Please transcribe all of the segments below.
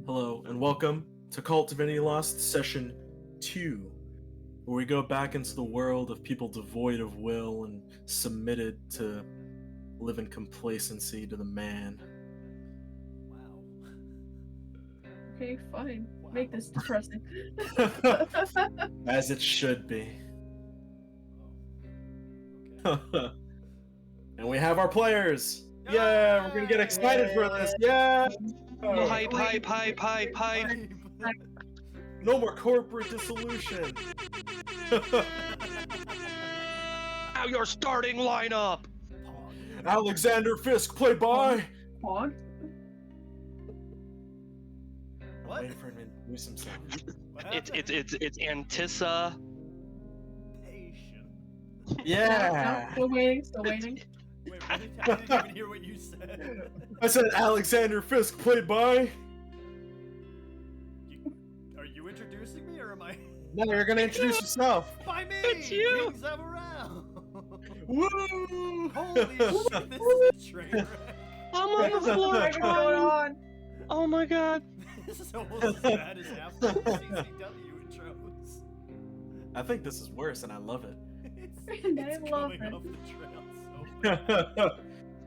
Hello, and welcome to Cult Divinity Lost Session 2, where we go back into the world of people devoid of will and submitted to live in complacency to the man. Wow. Okay, fine. Wow. Make this depressing. As it should be. Oh. Okay. And we have our players! Yeah, we're gonna get excited for this! Yeah! Hype. No more corporate dissolution! Now your starting lineup. Pog. Alexander Fisk, played by... Pog? I'm What? waiting for him to introduce himself. What It's happened? Antissa. Patient. Yeah! Still waiting. Wait, what did I didn't even hear what you said. I said Alexander Fisk, played by... Are you introducing me or am I? No, you're gonna introduce yourself. By me! It's you! King Zavarell! Woo! Holy shit, this is a train wreck. I'm on the floor What's going on? Oh my god. This is almost as bad as half the CCW intros. I think this is worse, and I love it. It's I love going it. off the trail so bad.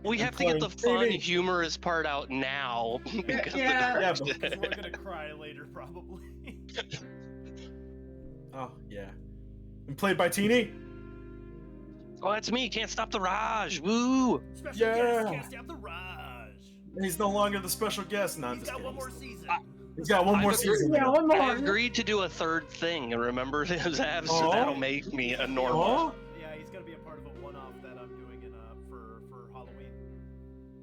We have to get the fun, humorous part out now. Because Yeah. the Yeah, Because we're gonna cry later, probably. Oh, yeah. And played by Teeny? Oh, that's me. Can't stop the Raj. Woo! Special Yeah. guest, can't stop the Raj. He's no longer the special guest. No, I'm He's just got kidding. one more season. He's got one more I've agreed- season. Yeah, one I more. agreed to do a third thing. Remember, Zav, so Aw. that'll make me a normal. Oh, Yeah, he's gonna be a part of a one-off that I'm doing in for Halloween.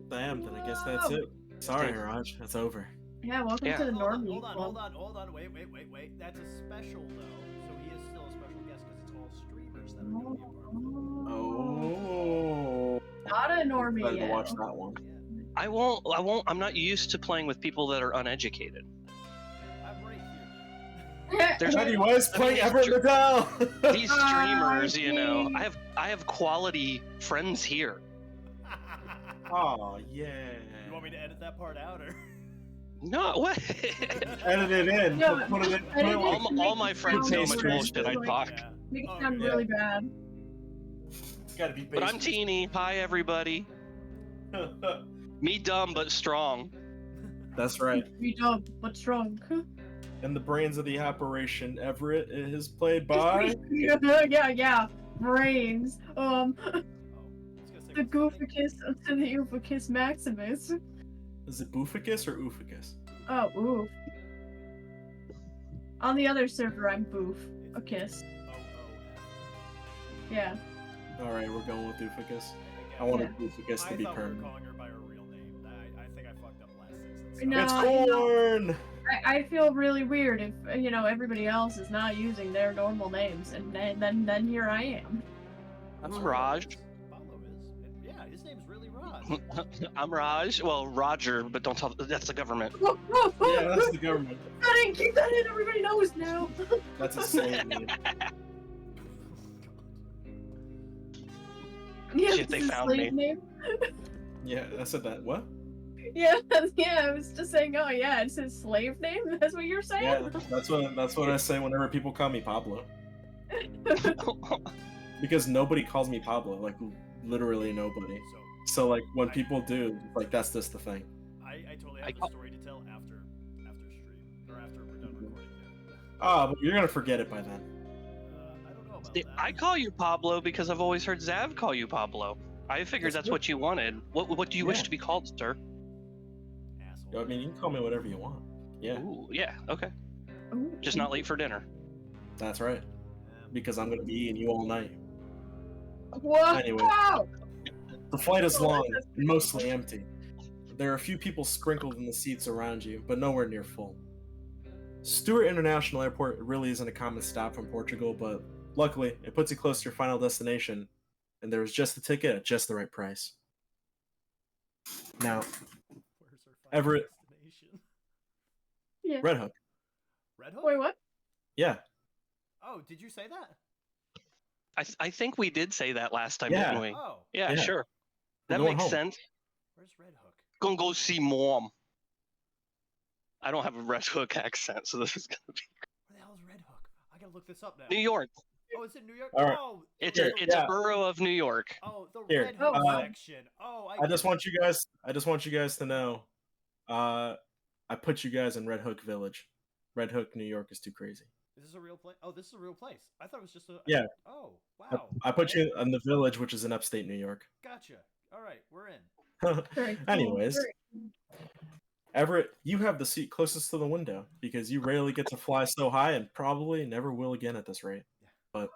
damn, then I guess that's it. Sorry, Raj. That's over. Yeah, welcome Yeah. to the normie. Hold on. Wait. That's a special though, so he is still a special guest because it's all streamers that are gonna be a part of it. Oh. Not a normie Better yet. watch that one. Yeah, I won't. I'm not used to playing with people that are uneducated. I'm right here. There's Anyways, playing Everett Liddell. These streamers, you know, I have quality friends here. Oh, yeah. You want me to edit that part out or? No, what? Edit it in. Yeah, Put it in. edit it. all my friends know how much Put it in. bullshit I talk. Yeah. Make it Oh, sound yeah. really bad. It's gotta be But I'm based. Teeny. Hi, everybody. Me dumb but strong. That's right. You dumb, but strong. And the brains of the operation, Everett, is played by... yeah. Brains. Oh, I was gonna say, The what's funny? Gooficus to the Oofacus Maximus. Is it Booficus or Ooficus? Oh, oof. On the other server, I'm Boof. A kiss. Oh, Yeah. Alright, we're going with Ooficus. okay. I wanted Booficus I to be thought we were permanent. calling her by her real name. I think I fucked up last season. No. It's you know- corn! I feel really weird if everybody else is not using their normal names, and then here I am. I'm Raj. Pablo is. Yeah, his name's really Raj. I'm Raj. Well, Roger, but don't tell. That's the government. Yeah, that's the government. Keep that in. Everybody knows now. That's a slave name. Yeah, Shit, they it's a found slave me. name. Yeah, I said that. What? Yeah, I was just saying. Oh yeah, it's his slave name. That's what you're saying. Yeah, that's what I say whenever people call me Pablo. Because nobody calls me Pablo, like literally nobody. So like when people do, like that's just the thing. I totally I have call- a story to tell after stream or after we're done recording. Ah, but you're gonna forget it by then. I don't know about See, that. I call you Pablo because I've always heard Zav call you Pablo. I figured That's that's what you wanted. What do you wish Yeah. to be called, sir? Asshole. I mean, you can call me whatever you want. Yeah, Ooh, yeah, okay. Ooh. Just not late for dinner. that's right. Because I'm gonna be eating you all night. Whoa! Anyway. The flight is long and mostly empty. There are a few people sprinkled in the seats around you, but nowhere near full. Stewart International Airport really isn't a common stop from Portugal, but luckily it puts you close to your final destination, and there is just the ticket at just the right price. Now, Where's our final Everett. destination? Yeah. Red Hook. Red Hook? Wait, what? Yeah, Oh, did you say that? I think we did say that last time, Yeah. didn't we? Oh, Yeah, Yeah. sure. We're That going makes home. sense. where's Red Hook? Gonna go see mom. I don't have a Red Hook accent, so this is gonna be Where the hell is Red Hook? I gotta look this up now. New York. Oh, it's in New York. All right. Oh, It's Here, a borough of New York. Oh, the Here, Red Hook wow. section. Oh, I just want you guys to know, I put you guys in Red Hook Village. Red Hook, New York is too crazy. Is this a real place? Oh, this is a real place. I thought it was just a. Yeah. Oh, wow. I put Okay. you in the Village, which is in upstate New York. Gotcha. All right, we're in. Very cool. Anyways, Very- Everett, you have the seat closest to the window because you rarely get to fly so high and probably never will again at this rate. Yeah. But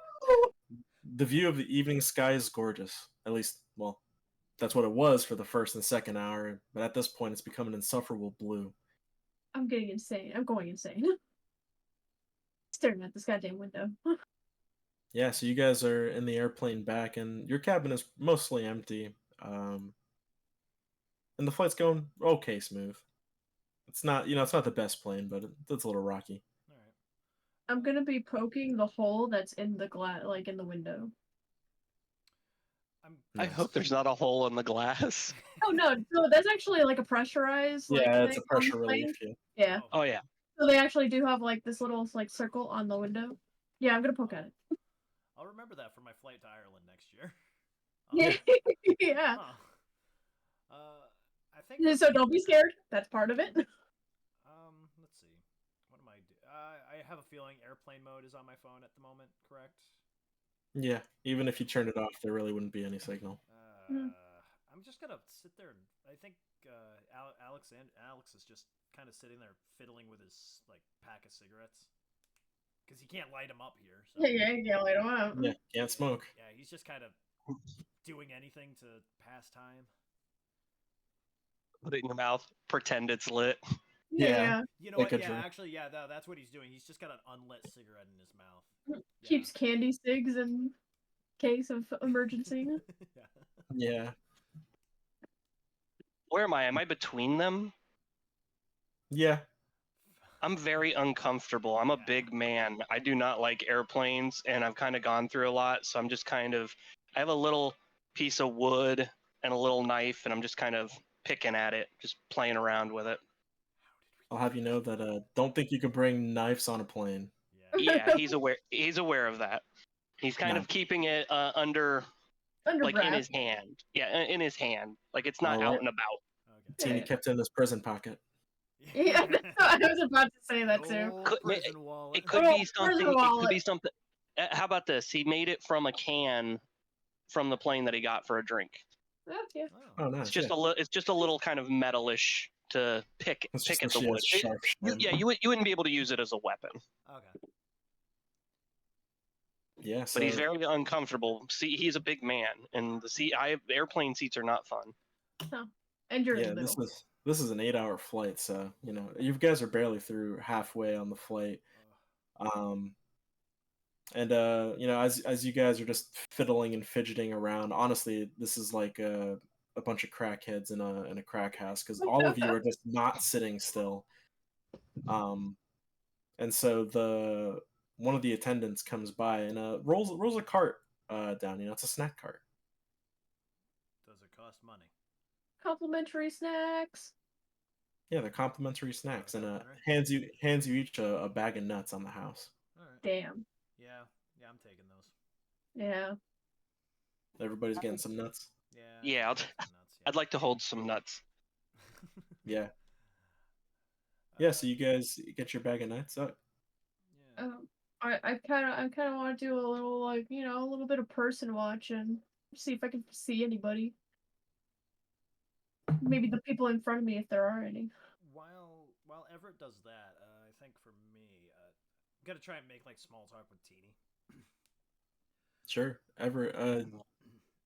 the view of the evening sky is gorgeous. At least, well, that's what it was for the first and second hour. But at this point, it's become an insufferable blue. I'm getting insane. I'm going insane. Staring at this goddamn window. Yeah, so you guys are in the airplane back, and your cabin is mostly empty. And the flight's going okay smooth. It's not, it's not the best plane, but it's a little rocky. All right. I'm gonna be poking the hole that's in the glass, like in the window. I hope there's not a hole in the glass. Oh no, so that's actually like a pressurized. Like, Yeah, it's thing a on the pressure plane. relief. Yeah. Yeah. Oh yeah. So they actually do have like this little like circle on the window. Yeah, I'm gonna poke at it. I'll remember that for my flight to Ireland next year. Yeah. Yeah. Huh. I think. So don't be scared. That's part of it. Let's see. What am I doing? I have a feeling airplane mode is on my phone at the moment. Correct. Yeah, even if you turned it off, there really wouldn't be any signal. I'm just gonna sit there and I think Alex is just kind of sitting there fiddling with his like pack of cigarettes because he can't light them up here. So. Yeah, light 'em up. Yeah, can't smoke. Yeah, he's just kind of doing anything to pass time. Put it in your mouth. Pretend it's lit. Yeah. You know Like what? a Yeah, drink. actually, yeah, that's what he's doing. He's just got an unlit cigarette in his mouth. Yeah. Keeps candy cigs in case of emergency. Yeah. Yeah. Where am I? Am I between them? Yeah. I'm very uncomfortable. I'm a big man. I do not like airplanes, and I've kind of gone through a lot, so I'm just kind of. I have a little piece of wood and a little knife, and I'm just kind of picking at it, just playing around with it. I'll have you know that don't think you can bring knives on a plane. Yeah, he's aware. He's aware of that. He's kind of keeping it under like breath. in his hand. Yeah, in his hand. Like it's not Alright. out and about. Okay. Teeny kept it in his prison pocket. Yeah, I was about to say that too. Oh, Could- prison wallet. It could Oh, be something. prison It could wallet. be something. How about this? He made it from a can from the plane that he got for a drink. Yeah. Oh, nice. It's just yeah. it's just a little kind of metalish to pick It's pick just at the a wood. sharp sharp. Yeah, you wouldn't be able to use it as a weapon. Okay. Yeah, so But he's very uncomfortable. See, he's a big man, and airplane seats are not fun. And you're yeah, in the middle. this is an 8-hour flight, so you guys are barely through halfway on the flight. And as you guys are just fiddling and fidgeting around, honestly, this is like a bunch of crackheads in a crack house because all of you are just not sitting still. And so one of the attendants comes by and rolls a cart down. It's a snack cart. Does it cost money? Complimentary snacks. Yeah, the complimentary snacks, and Alright. hands you each a bag of nuts on the house. All right. Damn. Yeah, I'm taking those. Yeah. Everybody's getting some nuts. Yeah. Yeah, nuts, I'd like to hold some nuts. Yeah. Yeah, so you guys get your bag of nuts up. Yeah. I kind of want to do a little like a little bit of person watch and see if I can see anybody. Maybe the people in front of me if there are any. While Everett does that, I think for me, I'm gonna try and make like small talk with Teeny. Sure.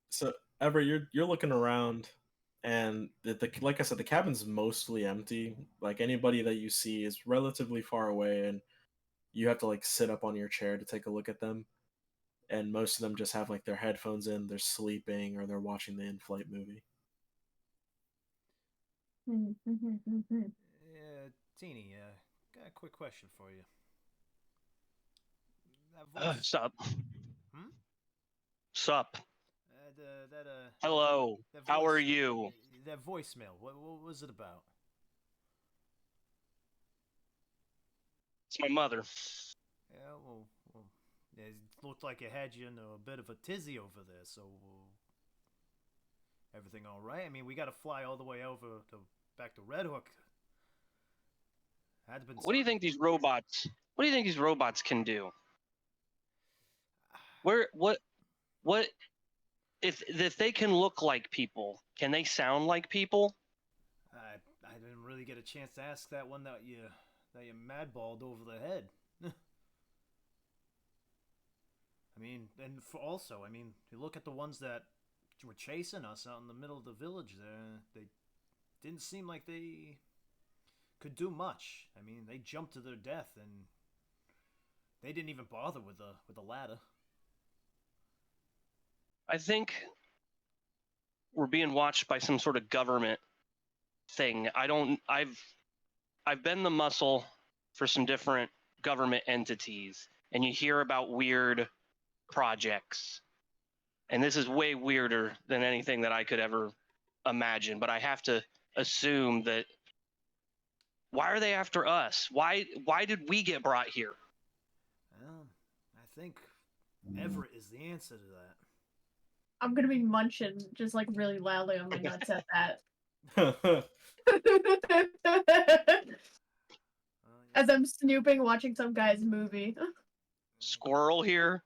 So Everett, you're looking around, and like I said, the cabin's mostly empty. Like anybody that you see is relatively far away, and you have to like sit up on your chair to take a look at them. And most of them just have like their headphones in, they're sleeping, or they're watching the in-flight movie. Teeny, got a quick question for you. That voice, Sup? Hmm? Sup? that Hello. that How are voice- you? That voicemail. What was it about? It's my mother. Yeah, well, it looked like it had you in a bit of a tizzy over there, so everything all right? I mean, we got to fly all the way over to back to Red Hook. Had been. What do you think these robots? What do you think these robots can do? What if they can look like people? Can they sound like people? I didn't really get a chance to ask that one that you madballed over the head. I mean, and I mean, you look at the ones that were chasing us out in the middle of the village there. They didn't seem like they could do much. I mean, they jumped to their death, and they didn't even bother with the ladder. I think we're being watched by some sort of government thing. I've been the muscle for some different government entities, and you hear about weird projects. And this is way weirder than anything that I could ever imagine, but I have to assume that why are they after us? Why did we get brought here? Well, I think Everett is the answer to that. I'm gonna be munching just like really loudly on my nuts at that. As I'm snooping, watching some guy's movie. Squirrel here?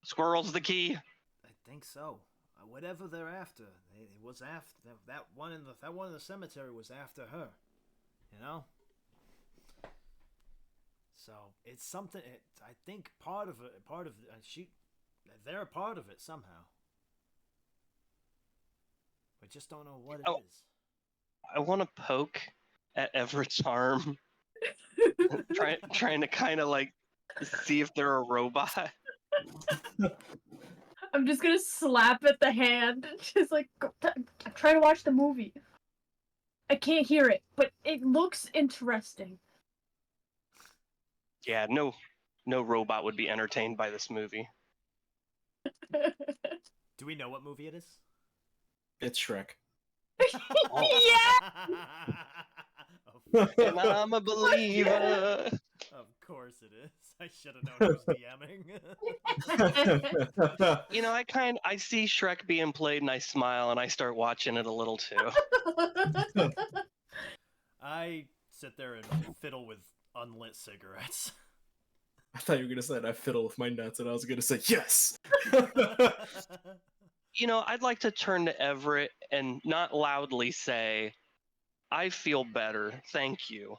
Squirrel's the key? I think so. Whatever they're after, it was after that one in the cemetery was after her. You know. So it's something. I think part of they're a part of it somehow. We just don't know what it is. I want to poke at Everett's arm, trying to kind of like see if they're a robot. I'm just gonna slap at the hand, just like I'm trying to watch the movie. I can't hear it, but it looks interesting. Yeah, no robot would be entertained by this movie. Do we know what movie it is? It's Shrek. Yeah! And I'm a believer. Of course it is. I should have known who's DMing. You know, I see Shrek being played and I smile and I start watching it a little too. I sit there and fiddle with unlit cigarettes. I thought you were gonna say I fiddle with my nuts, and I was gonna say yes. You know, I'd like to turn to Everett and not loudly say, "I feel better, thank you."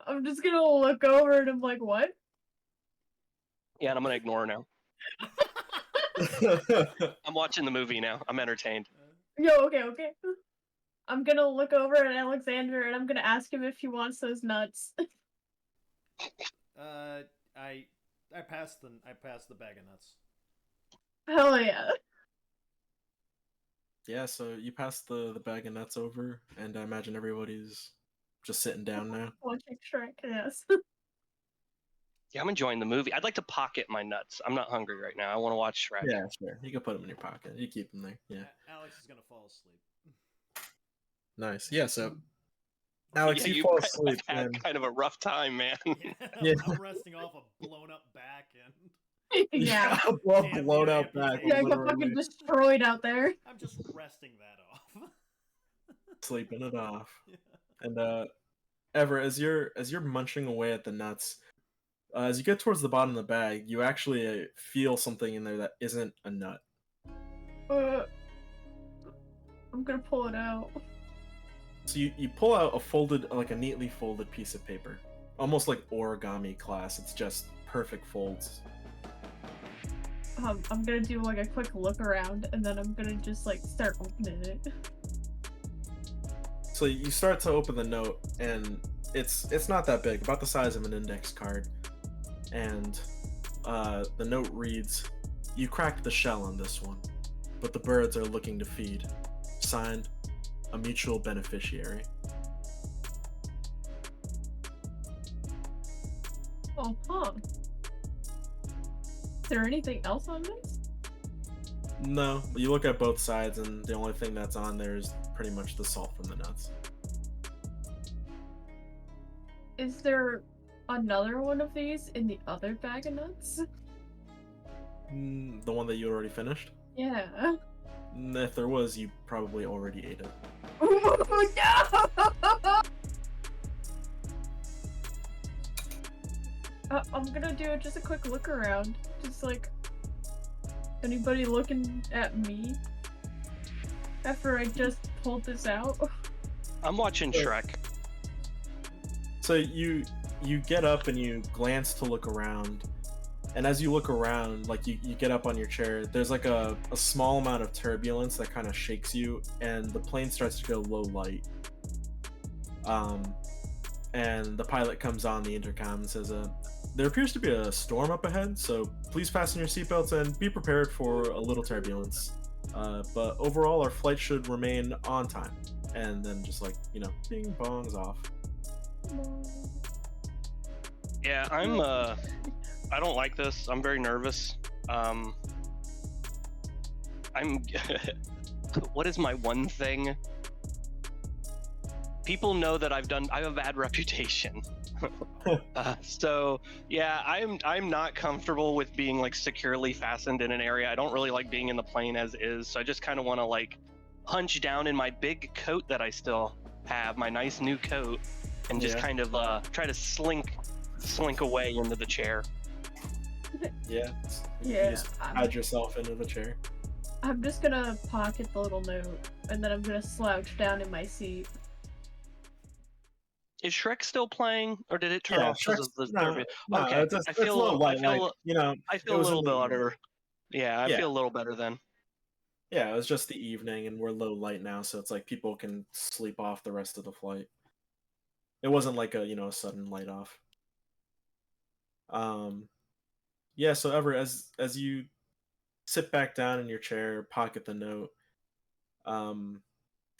I'm just gonna look over and I'm like, what? Yeah, and I'm gonna ignore her now. I'm watching the movie now. I'm entertained. Yo, okay. I'm gonna look over at Alexander and I'm gonna ask him if he wants those nuts. I passed the bag of nuts. Hell yeah. Yeah, so you pass the bag of nuts over, and I imagine everybody's just sitting down now. Watching Shrek, yes. Yeah, I'm enjoying the movie. I'd like to pocket my nuts. I'm not hungry right now. I want to watch Shrek. Yeah, sure. You can put them in your pocket. You keep them there. Yeah. Alex is gonna fall asleep. Nice. Yeah, so Alex, Yeah, you fall I've asleep. had And... kind of a rough time, man. Yeah, I'm resting off a blown up back and Yeah. Well, Damn, blown yeah, out back. Yeah, I got literally. fucking destroyed out there. I'm just resting that off. Sleeping it off. Yeah. And Ever, as you're munching away at the nuts, as you get towards the bottom of the bag, you actually feel something in there that isn't a nut. I'm gonna pull it out. So you pull out a neatly folded piece of paper, almost like origami class. It's just perfect folds. I'm gonna do like a quick look around, and then I'm gonna just like start opening it. So you start to open the note, and it's not that big, about the size of an index card. And the note reads, "You cracked the shell on this one, but the birds are looking to feed. Signed, a mutual beneficiary." Oh, huh. Is there anything else on this? No, you look at both sides, and the only thing that's on there is pretty much the salt from the nuts. Is there another one of these in the other bag of nuts? The one that you already finished? Yeah. If there was, you probably already ate it. No! I'm gonna do just a quick look around. Just like, anybody looking at me after I just pulled this out? I'm watching Shrek. So you get up and you glance to look around, and as you look around, like you get up on your chair, there's like a small amount of turbulence that kind of shakes you, and the plane starts to go low light. And the pilot comes on the intercom and says, there appears to be a storm up ahead, so please fasten your seatbelts and be prepared for a little turbulence. But overall, our flight should remain on time. And then just like, bing bongs off. Yeah, I don't like this. I'm very nervous. What is my one thing? People know that I have a bad reputation. So yeah, I'm not comfortable with being like securely fastened in an area. I don't really like being in the plane as is. So I just kind of want to like hunch down in my big coat that I still have, my nice new coat, and just kind of try to slink away into the chair. Yeah. Yeah. You just hide yourself into the chair. I'm just gonna pocket the little note, and then I'm gonna slouch down in my seat. Is Shrek still playing, or did it turn off because of the turbulence? No, Okay, it's I feel low light, I feel a little bit better. Yeah, I feel a little better then. Yeah, it was just the evening, and we're low light now, so it's like people can sleep off the rest of the flight. It wasn't like a sudden light off. Yeah. So Ever, as you sit back down in your chair, pocket the note,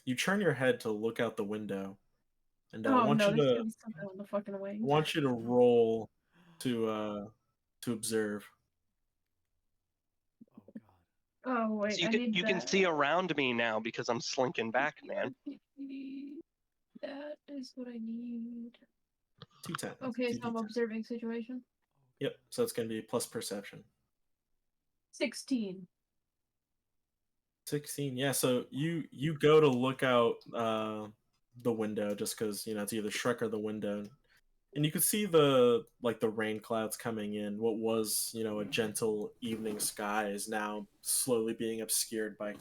you turn your head to look out the window, and I want no, you there's to gonna be something on the fucking wing. roll to observe. Oh wait, So you can see around me now because I'm slinking back, man. That is what I need. 210. Okay, so I'm observing situation. Yep. So it's gonna be plus perception. 16. 16. Yeah. So you go to look out the window just because it's either Shrek or the window, and you can see the rain clouds coming in. What was a gentle evening sky is now slowly being obscured by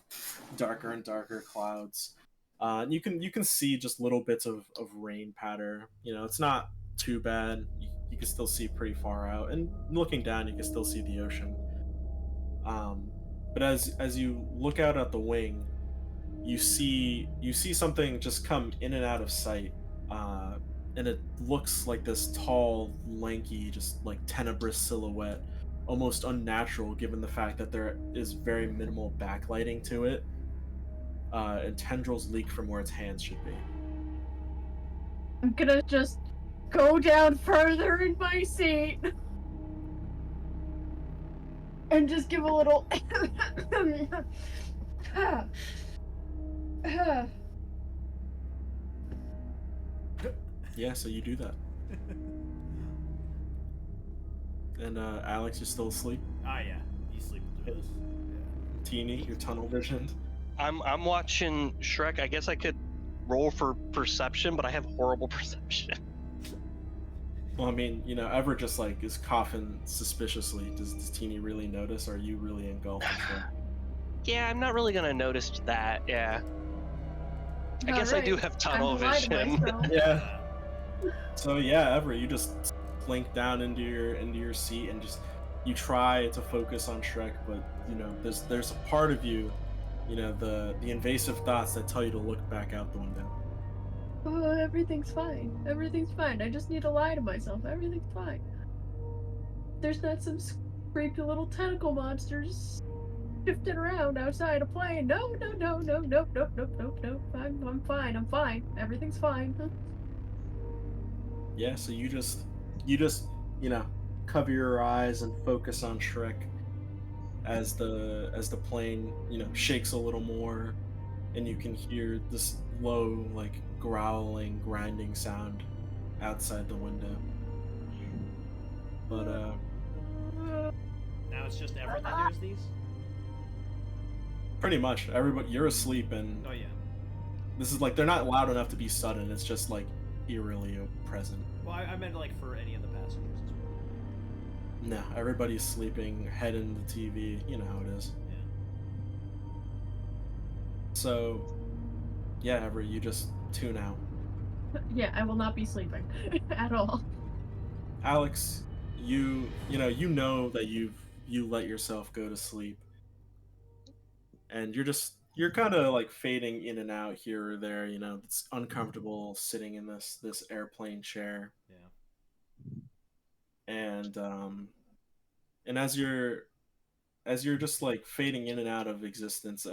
darker and darker clouds. And you can see just little bits of rain patter. It's not too bad. You can still see pretty far out, and looking down, you can still see the ocean. But as you look out at the wing, you see something just come in and out of sight, and it looks like this tall, lanky, just like tenebrous silhouette, almost unnatural given the fact that there is very minimal backlighting to it, and tendrils leak from where its hands should be. I'm gonna just go down further in my seat and just give a little Yeah, so you do that. And Alex, you're still asleep? Ah, yeah. He's sleeping through this. Teeny, you're tunnel visioned. I'm watching Shrek. I guess I could roll for perception, but I have horrible perception. Well, I mean, Ever just is coughing suspiciously. Does Teeny really notice, or are you really engulfed in him? Yeah, I'm not really gonna notice that. Yeah. I guess I do have tunnel vision. Yeah. So yeah, Ever, you just slink down into your seat and just you try to focus on Shrek, but there's a part of you, the invasive thoughts that tell you to look back out the window. Oh, everything's fine. Everything's fine. I just need to lie to myself. Everything's fine. There's not some creepy little tentacle monsters shifting around outside a plane. No. I'm fine. Everything's fine. Yeah, so you just cover your eyes and focus on Shrek as the plane shakes a little more, and you can hear this low growling, grinding sound outside the window. But Now it's just Everett that hears these? pretty much everybody, you're asleep, and Oh, yeah. this is like they're not loud enough to be sudden. It's just like eerily present. Well, I meant like for any of the passengers as well. No, everybody's sleeping, head in the TV. You know how it is. Yeah. So, yeah, Everett, you just tune out. Yeah, I will not be sleeping at all. Alex, you know that you let yourself go to sleep, and you're kind of like fading in and out here or there. You know, it's uncomfortable sitting in this airplane chair. Yeah. And as you're just like fading in and out of existence,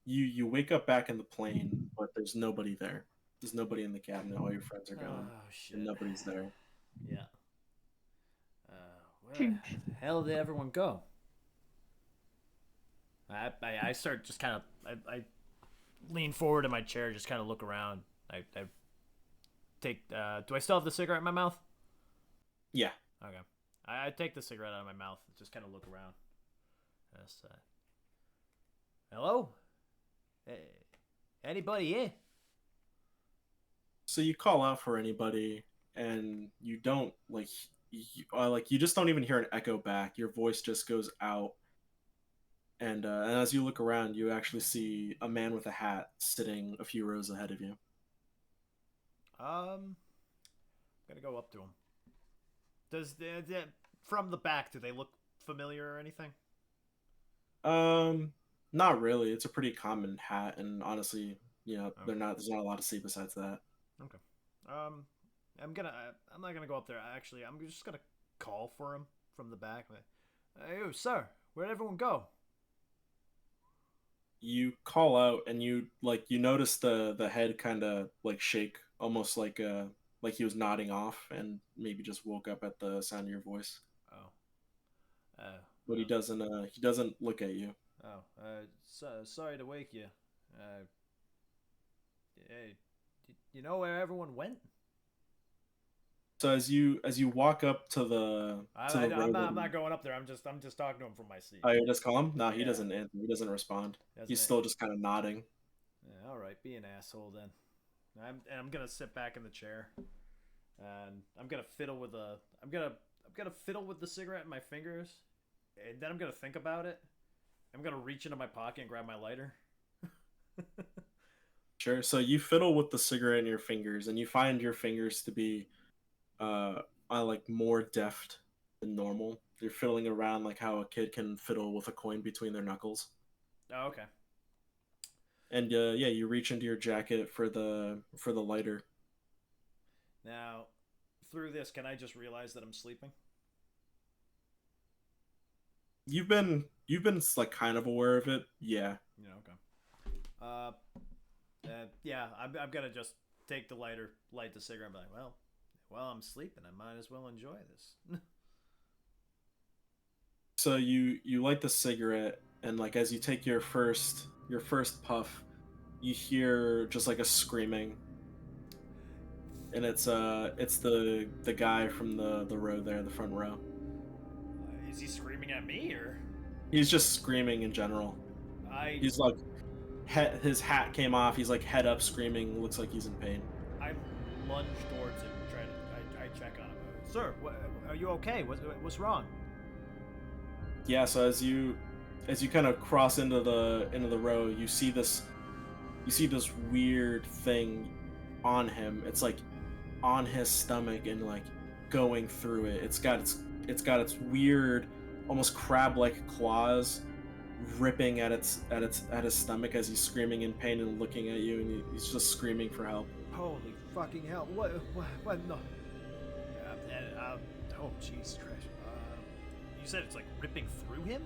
you wake up back in the plane, but there's nobody there. There's nobody in the cabin. All your friends are gone. Oh, shit. And nobody's there. Yeah. Where the hell did everyone go? I start just kind of... I lean forward in my chair, just kind of look around. I take... do I still have the cigarette in my mouth? Yeah. Okay. I take the cigarette out of my mouth and just kind of look around. Just, hello? Hey, anybody here? So you call out for anybody, and you don't you just don't even hear an echo back. Your voice just goes out, and as you look around, you actually see a man with a hat sitting a few rows ahead of you. I'm gonna go up to him. Does from the back, do they look familiar or anything? Not really. It's a pretty common hat, and honestly, Okay. There's not a lot to see besides that. Okay. I'm not gonna go up there. Actually, I'm just gonna call for him from the back. Hey, sir, where'd everyone go? You call out, and you notice the head kind of like shake, almost like he was nodding off, and maybe just woke up at the sound of your voice. Oh. But he doesn't look at you. Oh. Sorry to wake you. Hey, you know where everyone went? So as you walk up to the I'm not going up there. I'm just talking to him from my seat. Oh, you just call him? No, he Yeah. doesn't answer. He doesn't respond. Doesn't He's it? still just kind of nodding. Yeah, all right, be an asshole then. I'm gonna sit back in the chair, and I'm gonna fiddle with the cigarette in my fingers, and then I'm gonna think about it. I'm gonna reach into my pocket and grab my lighter. Sure. So you fiddle with the cigarette in your fingers, and you find your fingers to be like more deft than normal. You're fiddling around like how a kid can fiddle with a coin between their knuckles. Oh, okay. And yeah, you reach into your jacket for the lighter. Now, through this, can I just realize that I'm sleeping? You've been like kind of aware of it. Yeah. Yeah, okay. Yeah, I'm gonna just take the lighter, light the cigarette, and be like, well, I'm sleeping. I might as well enjoy this. So you light the cigarette, and like as you take your first puff, you hear just like a screaming, and it's the guy from the row there, the front row. Is he screaming at me or? He's just screaming in general. He's like, his hat came off. He's like head up, screaming. Looks like he's in pain. I lunge towards him, I check on him. Sir, are you okay? What's wrong? Yeah. So as you kind of cross into the row, you see this weird thing on him. It's like on his stomach and like going through it. It's got its weird, almost crab-like claws ripping at his stomach as he's screaming in pain and looking at you, and he's just screaming for help. Holy fucking hell! What? No. Oh Jesus Christ! You said it's like ripping through him?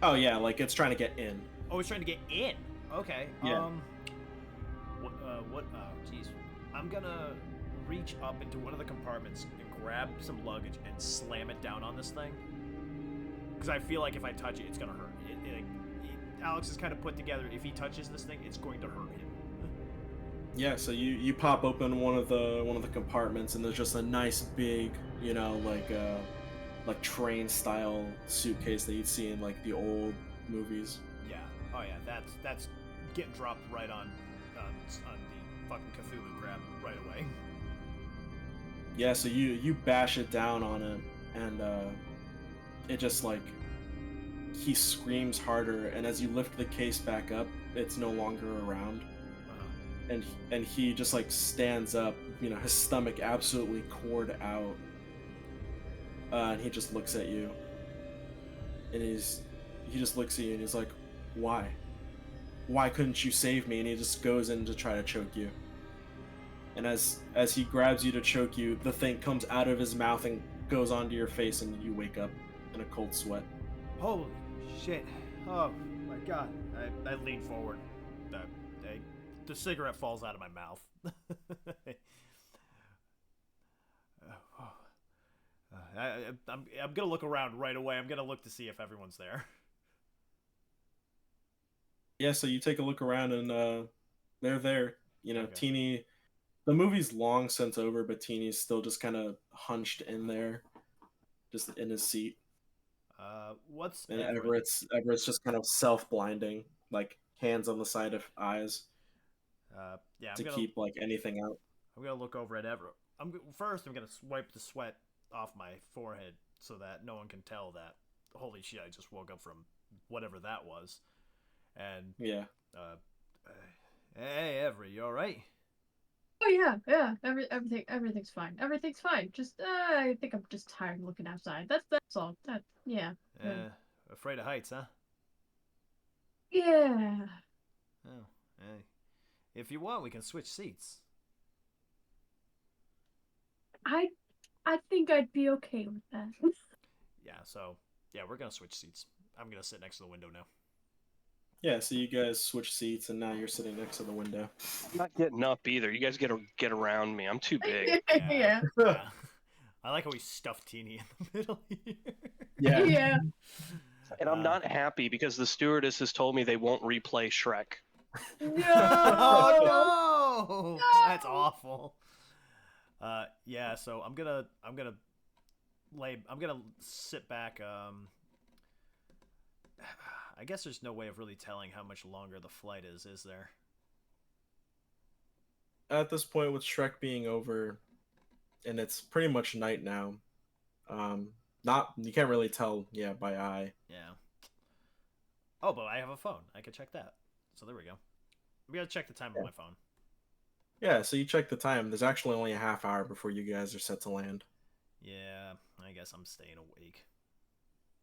Oh yeah, like it's trying to get in. Oh, it's trying to get in. Okay. Yeah. What? Oh, jeez. I'm gonna reach up into one of the compartments and grab some luggage and slam it down on this thing. Because I feel like if I touch it, it's gonna hurt. Alex is kind of put together. If he touches this thing, it's going to hurt him. Yeah, so you pop open one of the compartments, and there's just a nice big, like train style suitcase that you'd see in like the old movies. Yeah. Oh yeah, that's getting dropped right on the fucking Cthulhu crab right away. Yeah, so you bash it down on it, and it just like he screams harder, and as you lift the case back up, it's no longer around, and he just like stands up, his stomach absolutely cored out, and he just looks at you, and he just looks at you, and he's like, why couldn't you save me? And he just goes in to try to choke you. And as he grabs you to choke you, the thing comes out of his mouth and goes onto your face, and you wake up in a cold sweat. Holy shit! Oh my god! I lean forward. The cigarette falls out of my mouth. I'm gonna look around right away. I'm gonna look to see if everyone's there. Yeah, so you take a look around, and they're there. Okay. Teeny. The movie's long since over, but Teeny's still just kind of hunched in there, just in his seat. What's And Everett? Everett's just kind of self-blinding, like hands on the side of eyes Yeah, to keep like anything out. I'm gonna look over at Everett. First, I'm gonna wipe the sweat off my forehead so that no one can tell that. Holy shit! I just woke up from whatever that was. And Yeah. Hey, Everett, you all right? Oh yeah. Everything's fine. Everything's fine. Just I think I'm just tired looking outside. That's all. Yeah. Afraid of heights, huh? Yeah. Oh, hey. If you want, we can switch seats. I think I'd be okay with that. Yeah, we're gonna switch seats. I'm gonna sit next to the window now. Yeah, so you guys switch seats, and now you're sitting next to the window. I'm not getting up either. You guys get around me. I'm too big. Yeah. I like how we stuffed Teeny in the middle here. Yeah. Yeah. And I'm not happy because the stewardess has told me they won't replay Shrek. No. Oh no! That's awful. Yeah. So I'm gonna sit back. I guess there's no way of really telling how much longer the flight is there? At this point, with Shrek being over, and it's pretty much night now, not you can't really tell, by eye. Yeah. Oh, but I have a phone. I can check that. So there we go. We gotta check the time on my phone. Yeah, so you check the time. There's actually only a half hour before you guys are set to land. Yeah, I guess I'm staying awake.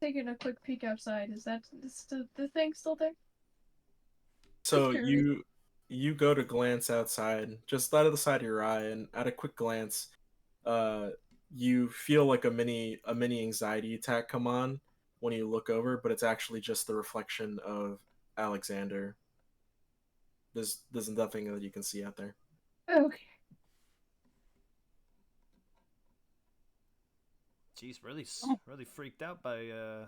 Taking a quick peek outside. Is the thing still there? So you go to glance outside, just out of the side of your eye, and at a quick glance, you feel like a mini anxiety attack come on when you look over, but it's actually just the reflection of Alexander. There's nothing that you can see out there. Okay. Jeez, really freaked out by the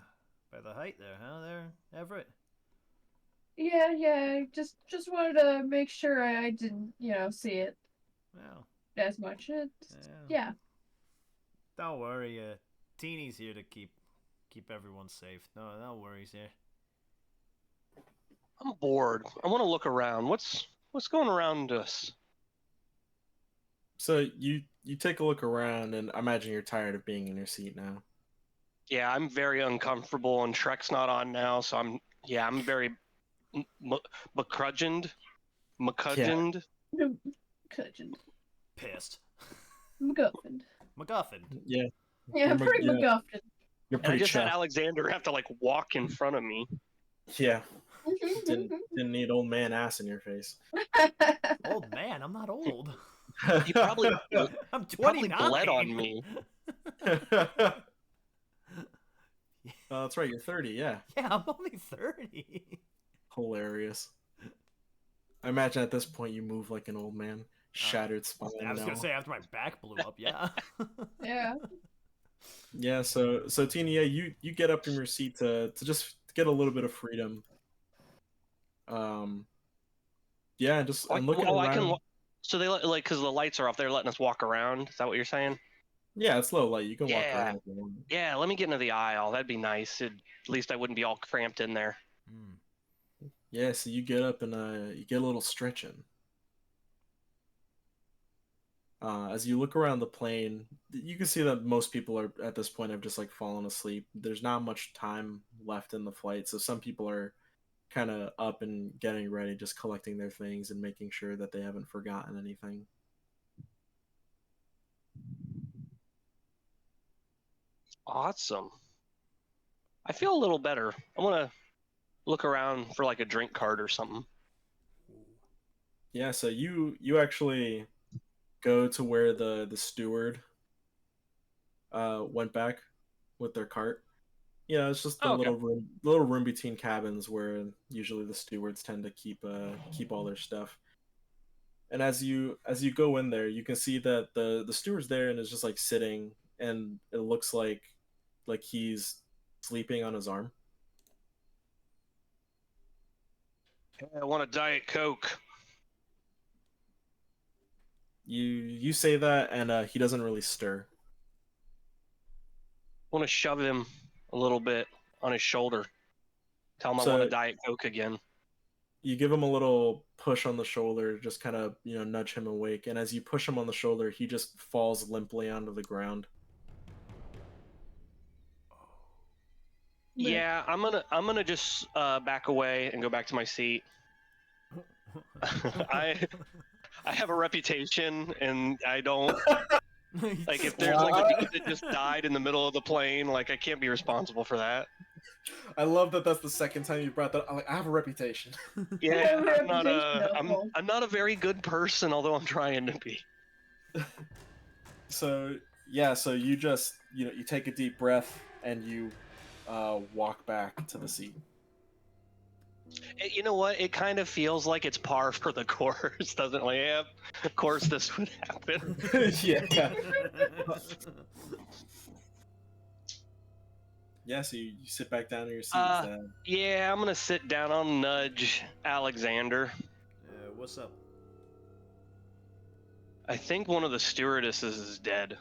height there, huh? There, Everett. Yeah. Just wanted to make sure I didn't, see it. Well, as much. Yeah. Don't worry. Teeny's here to keep everyone safe. No worries here. I'm bored. I want to look around. What's going around us? So you take a look around, and I imagine you're tired of being in your seat now. Yeah, I'm very uncomfortable, and Shrek's not on now, so I'm very McCudgeoned. Cudgeoned. Pissed. MacGuffin. Yeah. Yeah, pretty MacGuffin. You're And pretty I just had chuffed. Alexander have to like walk in front of me. Yeah. Didn't need old man ass in your face. Old man, I'm not old. He probably I'm 29. probably bled on me. That's right, you're 30, yeah. Yeah, I'm only 30. Hilarious. I imagine at this point you move like an old man. Shattered spine. I was gonna say after my back blew up, yeah. Yeah. Yeah, so Tina, you get up from your seat to just get a little bit of freedom. Yeah, and looking around. So they like because the lights are off. They're letting us walk around. Is that what you're saying? Yeah, it's low light. You can walk Yeah. around if you want. Yeah. Let me get into the aisle. That'd be nice. At least I wouldn't be all cramped in there. Yeah, so you get up and you get a little stretching. As you look around the plane, you can see that most people are at this point have just like fallen asleep. There's not much time left in the flight, so some people are kind of up and getting ready, just collecting their things and making sure that they haven't forgotten anything. Awesome. I feel a little better. I want to look around for like a drink cart or something. Yeah, so you actually go to where the steward went back with their cart. Yeah, it's just the Oh, okay. little room between cabins where usually the stewards tend to keep all their stuff. And as you go in there, you can see that the steward's there and is just like sitting, and it looks like he's sleeping on his arm. I want a Diet Coke. You say that, and he doesn't really stir. I want to shove him a little bit on his shoulder. Tell him I So- want a Diet Coke again. You give him a little push on the shoulder, just kind of nudge him awake, and as you push him on the shoulder, he just falls limply onto the ground. Yeah, I'm gonna just back away and go back to my seat. I have a reputation, and I don't like if there's like a dude that just died in the middle of the plane. Like I can't be responsible for that. I love that that's the second time you brought that up. I have a reputation. Yeah, Yeah, I'm not a reputation, I'm not a very good person, although I'm trying to be. So you just you take a deep breath and you walk back to the seat. You know what? It kind of feels like it's par for the course, doesn't it? Like, yeah, of course this would happen. Yeah. Yeah, so you sit back down in your seat. Yeah, I'm gonna sit down. I'll nudge Alexander. What's up? I think one of the stewardesses is dead.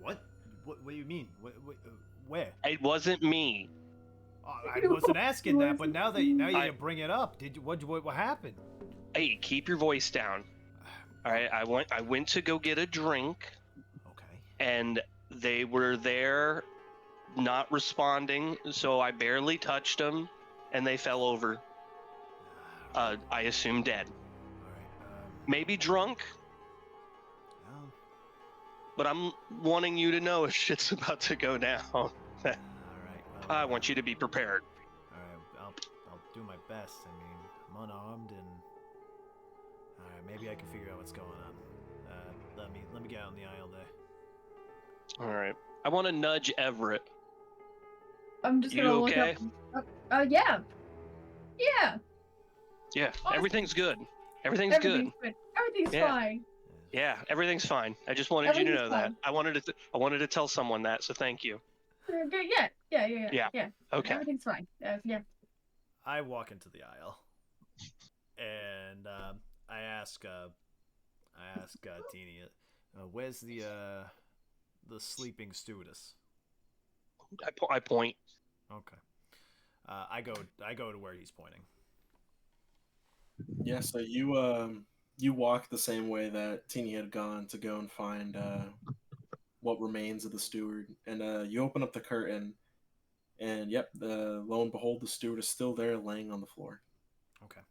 What? What do you mean? Where? It wasn't me. I wasn't asking that, but now you bring it up. Did you, what happened? Hey, keep your voice down. All right, I went to go get a drink, Okay. and they were there, not responding. So I barely touched them, and they fell over. I assume dead. All right. Maybe drunk, Well, but I'm wanting you to know if shit's about to go down. all right. Well, I want you to be prepared. All right. I'll do my best. I mean, I'm unarmed, and all right. Maybe I can figure out what's going on. Let me get out in the aisle there. All right. I want to nudge Everett. I'm just You gonna look okay? up. Yeah. Yeah. Yeah, Awesome. everything's good. Everything's good. Everything's Yeah. fine. Yeah, everything's fine. I just wanted you to know Everything's that. I wanted to tell someone that, so thank you. Okay, yeah. Okay. Everything's fine. Yeah. I walk into the aisle, and I ask Teeny, where's the sleeping stewardess? I point. Okay. I go to where he's pointing. Yeah, so you walk the same way that Teeny had gone to go and find what remains of the steward, and you open up the curtain, and yep, lo and behold, the steward is still there, laying on the floor. Okay.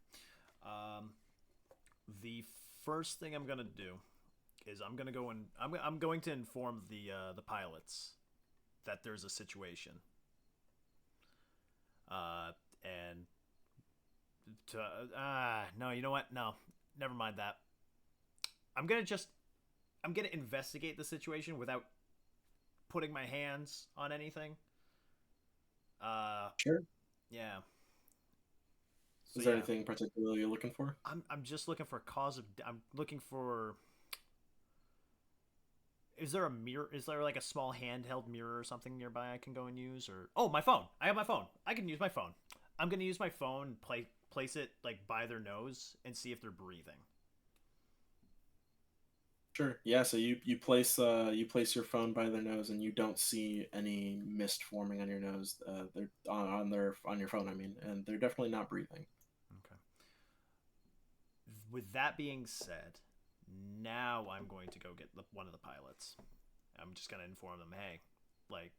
The first thing I'm gonna do is I'm gonna go and I'm going to inform the pilots that there's a situation. And to no, you know what? No, never mind that. I'm gonna investigate the situation without putting my hands on anything. Sure. Yeah. So, Is there yeah. anything particularly you're looking for? I'm just looking for a cause of. I'm looking for. Is there a mirror? Is there like a small handheld mirror or something nearby I can go and use? Or my phone. I have my phone. I can use my phone. I'm gonna use my phone. Place it like by their nose and see if they're breathing. Sure. Yeah. So you place your phone by their nose, and you don't see any mist forming on your nose. They're on your phone. I mean, and they're definitely not breathing. Okay. With that being said, now I'm going to go get one of the pilots. I'm just gonna inform them, hey, like,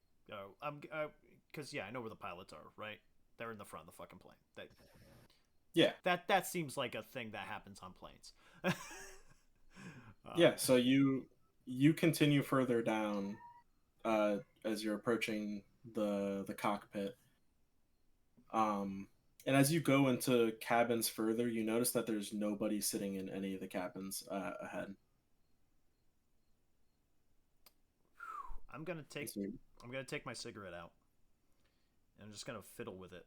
because yeah, I know where the pilots are, right? They're in the front of the fucking plane. Yeah. That seems like a thing that happens on planes. Yeah. So you continue further down, as you're approaching the cockpit. And as you go into cabins further, you notice that there's nobody sitting in any of the cabins ahead. I'm gonna take my cigarette out, and I'm just gonna fiddle with it.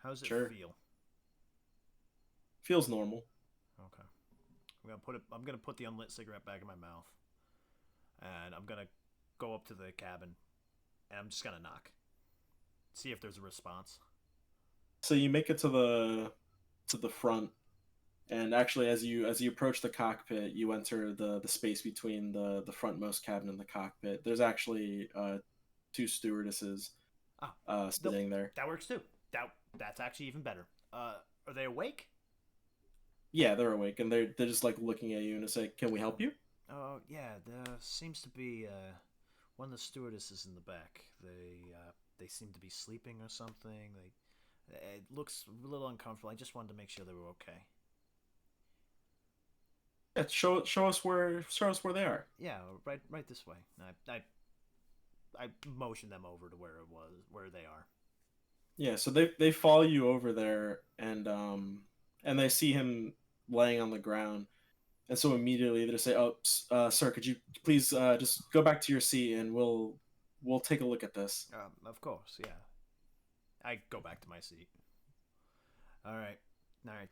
How does it feel? Feels normal. Okay. I'm gonna put the unlit cigarette back in my mouth, and I'm gonna go up to the cabin, and I'm just gonna knock, see if there's a response. So you make it to the front, and actually, as you approach the cockpit, you enter the space between the frontmost cabin and the cockpit. There's actually two stewardesses sitting there. That works too. That's actually even better. Are they awake? Yeah, they're awake, and they're just like looking at you and say, "Can we help you?" Oh yeah, there seems to be one of the stewardesses in the back. They seem to be sleeping or something. It looks a little uncomfortable. I just wanted to make sure they were okay. Yeah, show us where they are. Yeah, right this way. I motioned them over to where they are. Yeah, so they follow you over there, and they see him laying on the ground, and so immediately they say, "Oh, sir, could you please just go back to your seat, and we'll take a look at this." Of course, yeah. I go back to my seat. All right,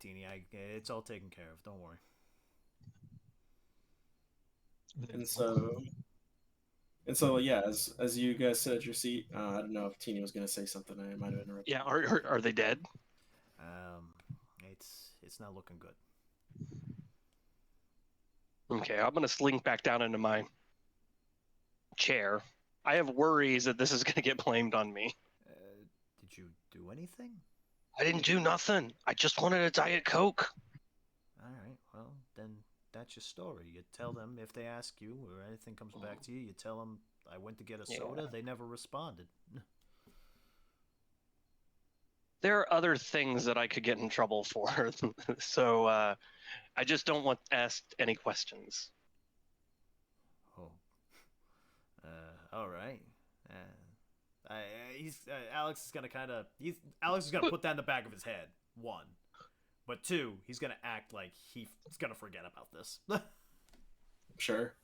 Teeny. It's all taken care of. Don't worry. And so yeah, as you guys sit at your seat, I don't know if Teeny was gonna say something. I might have interrupted. Yeah, are they dead? It's not looking good. Okay, I'm gonna slink back down into my chair. I have worries that this is gonna get blamed on me. Did you do anything? I didn't do nothing. I just wanted a Diet Coke. All right, well, then that's your story. You tell them if they ask you or anything comes back to you, you tell them I went to get a soda. They never responded. There are other things that I could get in trouble for, so I just don't want asked any questions. Oh. All right. Alex is gonna put that in the back of his head. 1, but 2, he's gonna act like he's gonna forget about this. Sure.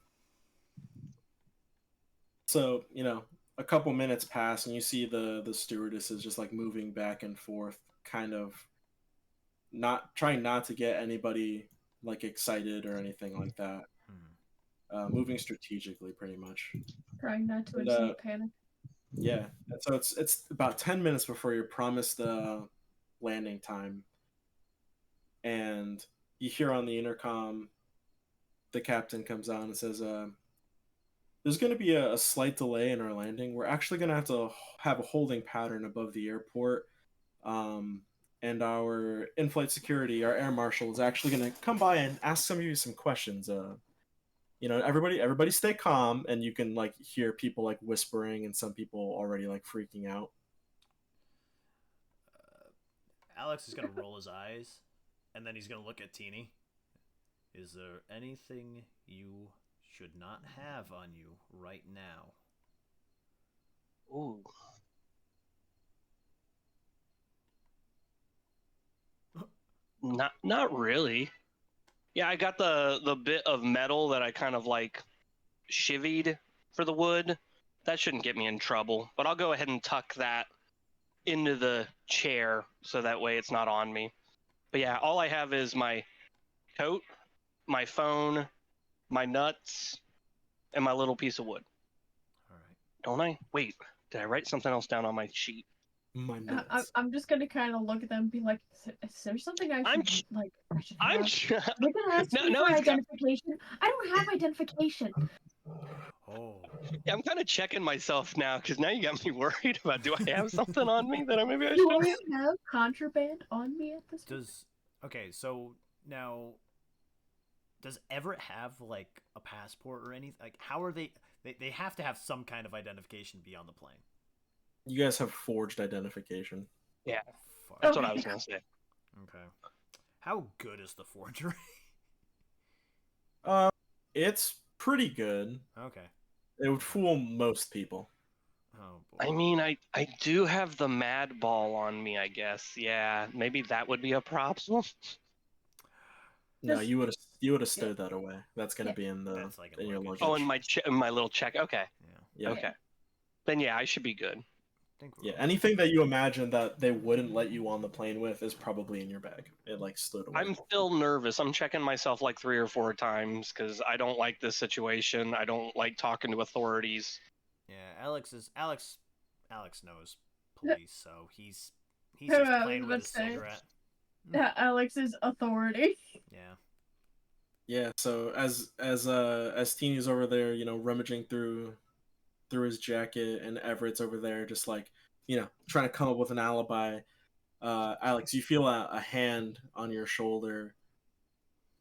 So a couple minutes pass, and you see the stewardesses just like moving back and forth, kind of trying not to get anybody like excited or anything like that. Moving strategically, pretty much. Trying not to incite panic. Yeah, and so it's about 10 minutes before you're promised landing time, and you hear on the intercom, the captain comes on and says, "There's going to be a slight delay in our landing. We're actually going to have a holding pattern above the airport, and our in-flight security, our air marshal, is actually going to come by and ask some of you some questions. Everybody stay calm," and you can like hear people like whispering and some people already like freaking out. Alex is gonna roll his eyes, and then he's gonna look at Teeny. Is there anything you should not have on you right now? Ooh. Not really. Yeah, I got the bit of metal that I kind of like chivied for the wood. That shouldn't get me in trouble, but I'll go ahead and tuck that into the chair so that way it's not on me. But yeah, all I have is my coat, my phone, my nuts, and my little piece of wood. All right. Don't I? Wait, did I write something else down on my sheet? My nuts. I'm just gonna kind of look at them and be like, is there something I I'm should like? I should I'm have. They're gonna ask no, me no, for he's got. identification. I don't have identification. Oh. I'm kind of checking myself now because now you got me worried about. Do I have something on me that maybe I Do should? I have contraband on me at this point? Okay, so now does Everett have like a passport or anything? Like, how are they have to have some kind of identification to be on the plane. You guys have forged identification. Yeah, Fuck. that's what I was gonna say. Okay. How good is the forgery? It's pretty good. Okay. It would fool most people. Oh boy. I mean, I do have the mad ball on me. I guess. Yeah, maybe that would be a problem. No, Just- you would have stowed that away. That's gonna Yeah. be in the That's like a in your luggage. luggage. Oh, in my little check. Okay. Yeah. Yeah. Okay. Then yeah, I should be good. I think we're Yeah, okay. anything that you imagine that they wouldn't let you on the plane with is probably in your bag. It like stood away. I'm still nervous. I'm checking myself like 3 or 4 times because I don't like this situation. I don't like talking to authorities. Yeah, Alex knows police, so he's Yeah, just I was playing about with his to say. cigarette. Yeah, Alex's authority. Yeah. Yeah, so as Teeny's over there, rummaging through his jacket, and Everett's over there just like, trying to come up with an alibi. Alex, you feel a hand on your shoulder,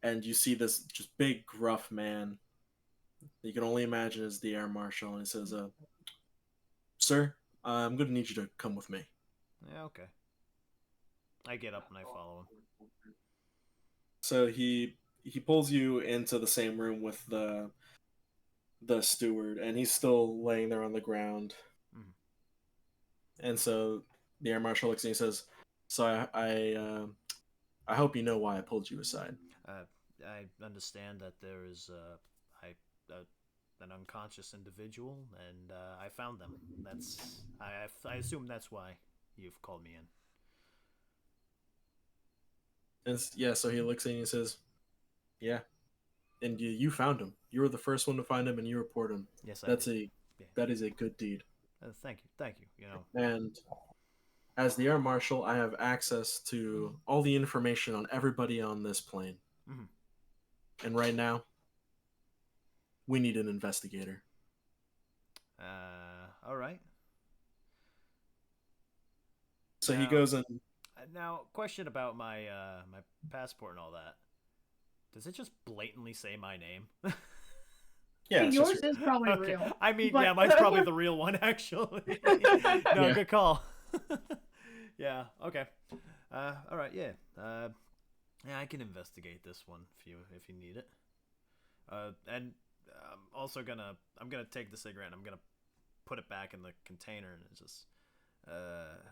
and you see this just big gruff man. You can only imagine is the air marshal, and he says, "Sir, I'm gonna need you to come with me." Yeah, okay. I get up and I follow him. So he pulls you into the same room with the steward, and he's still laying there on the ground. Mhm. And so the air marshal looks and he says, "So I hope you know why I pulled you aside." I understand that there is an unconscious individual, and I found them. I assume that's why you've called me in. Yeah, so he looks at you and he says, "Yeah, and you found him. You were the first one to find him, and you report him. Yes, That Yeah. is a good deed." Thank you. You know, And as the air marshal, I have access to all the information on everybody on this plane. Mhm. And right now, we need an investigator. all right. So he Now- goes and Now, question about my my passport and all that. Does it just blatantly say my name? yeah, it's Yours just- is probably Okay. real. I mean, But- yeah, mine's probably the real one, actually. No, Yeah. good call. Yeah. Okay. All right. Yeah. Yeah, I can investigate this one if you need it. And I'm gonna take the cigarette and I'm gonna put it back in the container and it's just.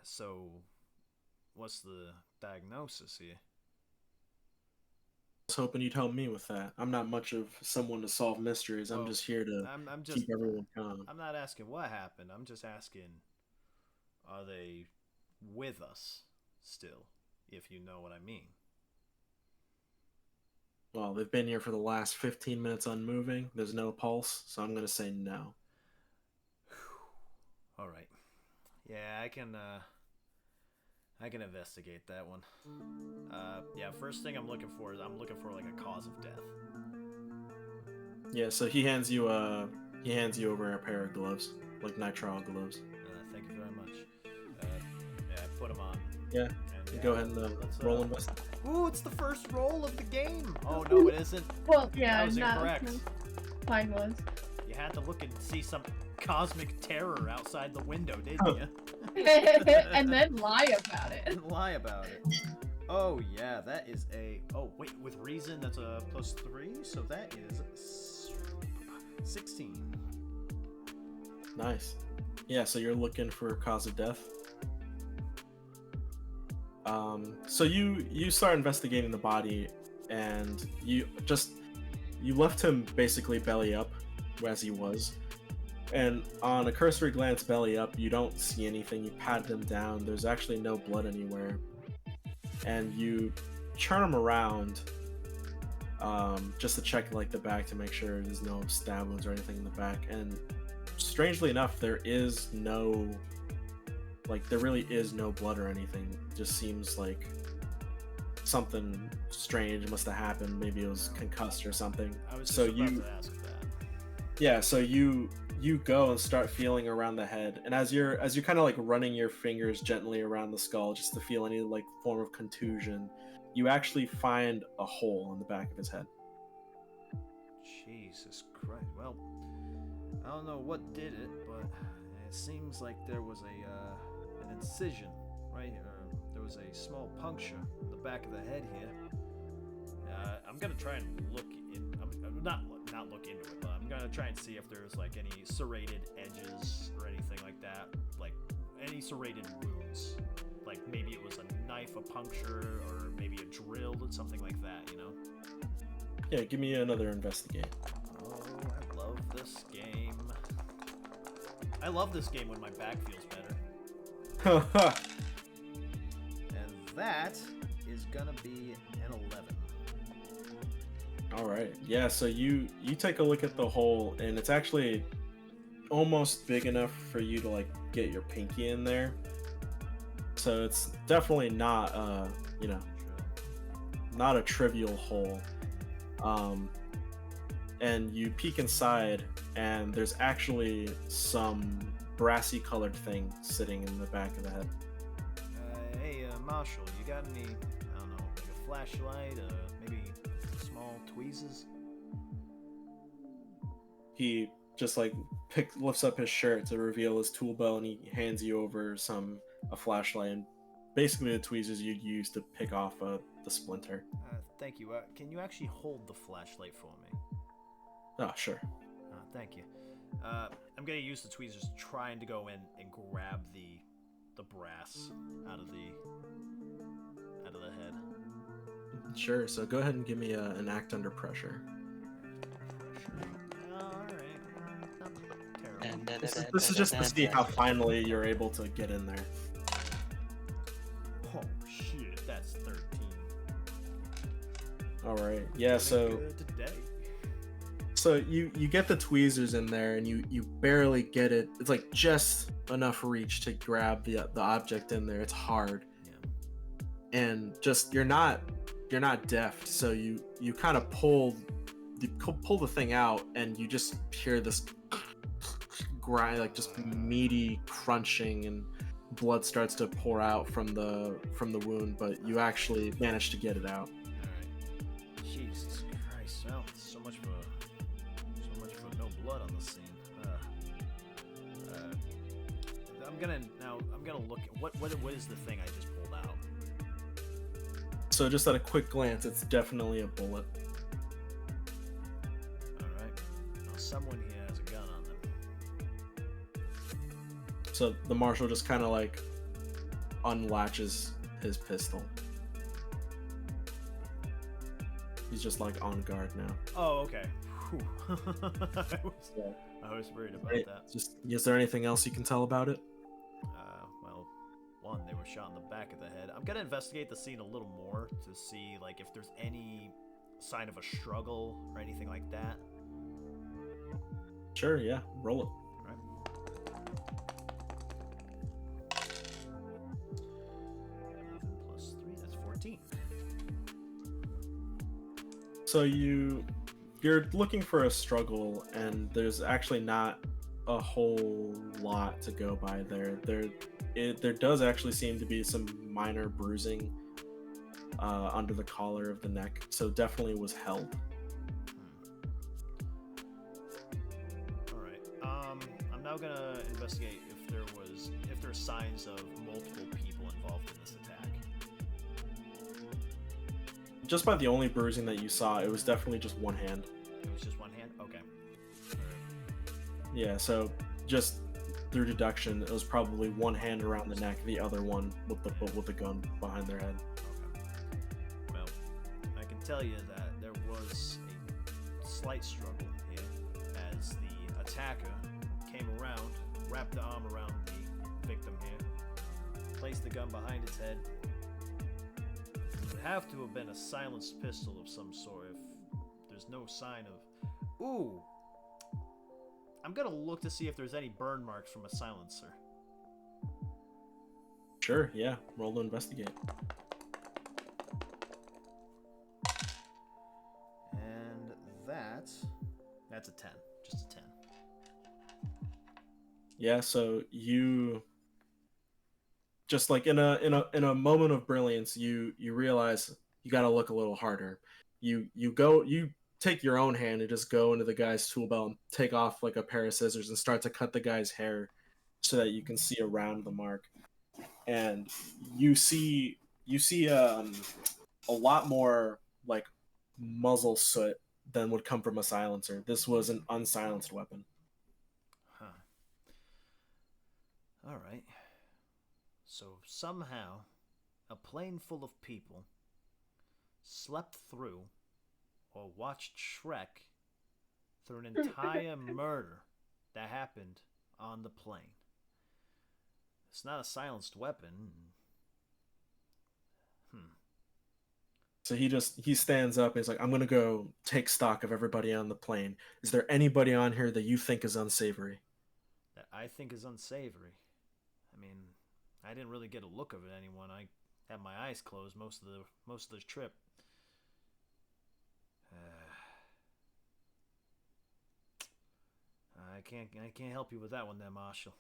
So, what's the diagnosis here? I was hoping you'd help me with that. I'm not much of someone to solve mysteries. I'm Well, just here to I'm just. keep everyone calm. I'm not asking what happened. I'm just asking, are they with us still? If you know what I mean. Well, they've been here for the last 15 minutes unmoving. There's no pulse, so I'm going to say no. All right. Yeah, I can investigate that one. Yeah, first thing I'm looking for like a cause of death. Yeah, so he hands you over a pair of gloves, like nitrile gloves. Thank you very much. Yeah, I put them on. Yeah, And, you go ahead and let's, roll invest. Ooh, it's the first roll of the game. Oh no, it isn't. Well, yeah, That was not incorrect. mine was. You had to look and see some cosmic terror outside the window, didn't you? And then lie about it. And lie about it. Oh yeah, that is a. Oh wait, with reason that's a +3, so that is 16. Nice. Yeah, so you're looking for cause of death. So you start investigating the body, and you left him basically belly up, as he was. And on a cursory glance belly up, you don't see anything. You pat him down. There's actually no blood anywhere. And you turn him around, just to check like the back to make sure there's no stab wounds or anything in the back. And strangely enough, there is no Like there really is no blood or anything. It just seems like something strange must have happened. Maybe it was concussed or something. I was just So about to ask that. yeah, so you go and start feeling around the head, and as you're kind of like running your fingers gently around the skull just to feel any like form of contusion, you actually find a hole in the back of his head. Jesus Christ. Well, I don't know what did it, but it seems like there was an incision, right? There was a small puncture in the back of the head here. I'm gonna try and look in. I'm not look into it, but I'm gonna try and see if there's like any serrated edges or anything like that, like any serrated wounds. Like maybe it was a knife, a puncture, or maybe a drill or something like that. You know? Yeah, give me another investigate. Oh, I love this game. I love this game when my back feels better. And that is gonna be an 11. All right. Yeah, so you take a look at the hole, and it's actually almost big enough for you to like get your pinky in there. So it's definitely not not a trivial hole. And you peek inside, and there's actually some brassy colored thing sitting in the back of the head. Hey, Marshall, you got any, I don't know, like a flashlight, maybe small tweezers? He just like lifts up his shirt to reveal his tool belt, and he hands you over a flashlight and basically the tweezers you'd use to pick off the splinter. Thank you. Can you actually hold the flashlight for me? Oh, sure. Thank you. I'm gonna use the tweezers trying to go in and grab the brass out of the head. Sure. So go ahead and give me an act under pressure. Alright. Not terrible. This is just to see how finally you're able to get in there. Oh shit, that's 13. All right. Yeah. So you get the tweezers in there, and you barely get it. It's like just enough reach to grab the object in there. It's hard. Yeah. And just you're not deft, so you kind of pull the thing out, and you just hear this grind, like just meaty crunching, and blood starts to pour out from the wound, but you actually manage to get it out. Alright. Jesus Christ, well, so much for no blood on the scene. I'm gonna look at what is the thing I just pulled out? So just at a quick glance, it's definitely a bullet. Alright. Now someone here has a gun on them. So the marshal just kind of like unlatches his pistol. He's just like on guard now. Oh, okay. I was worried about that. Just, is there anything else you can tell about it? Well, one, they were shot in the back of the head. I'm gonna investigate the scene a little more to see like if there's any sign of a struggle or anything like that. Sure, yeah. Roll it. Alright. 11 plus 3, that's 14. So you're looking for a struggle, and there's actually not a whole lot to go by there. There does actually seem to be some minor bruising under the collar of the neck, so definitely was held. Alright. I'm now gonna investigate if there's signs of multiple people involved in this attack. Just by the only bruising that you saw, it was definitely just one hand. It was just one hand? Okay. Yeah, so just through deduction, it was probably one hand around the neck, the other one with the gun behind their head. Okay. Well, I can tell you that there was a slight struggle here as the attacker came around, wrapped the arm around the victim here, placed the gun behind his head. It would have to have been a silenced pistol of some sort if there's no sign of... Ooh! I'm gonna look to see if there's any burn marks from a silencer. Sure, yeah. Roll to investigate. And that's a 10. Just a 10. Yeah, so you just like in a moment of brilliance, you realize you got to look a little harder. You take your own hand and just go into the guy's tool belt and take off like a pair of scissors and start to cut the guy's hair so that you can see around the mark. And you see a lot more like muzzle soot than would come from a silencer. This was an unsilenced weapon. Huh. All right. So somehow, a plane full of people slept through or watched Shrek through an entire murder that happened on the plane. It's not a silenced weapon. So he stands up and he's like, I'm gonna go take stock of everybody on the plane. Is there anybody on here that you think is unsavory? That I think is unsavory. I mean, I didn't really get a look of anyone. I had my eyes closed most of the trip. I can't help you with that one there, Marshal.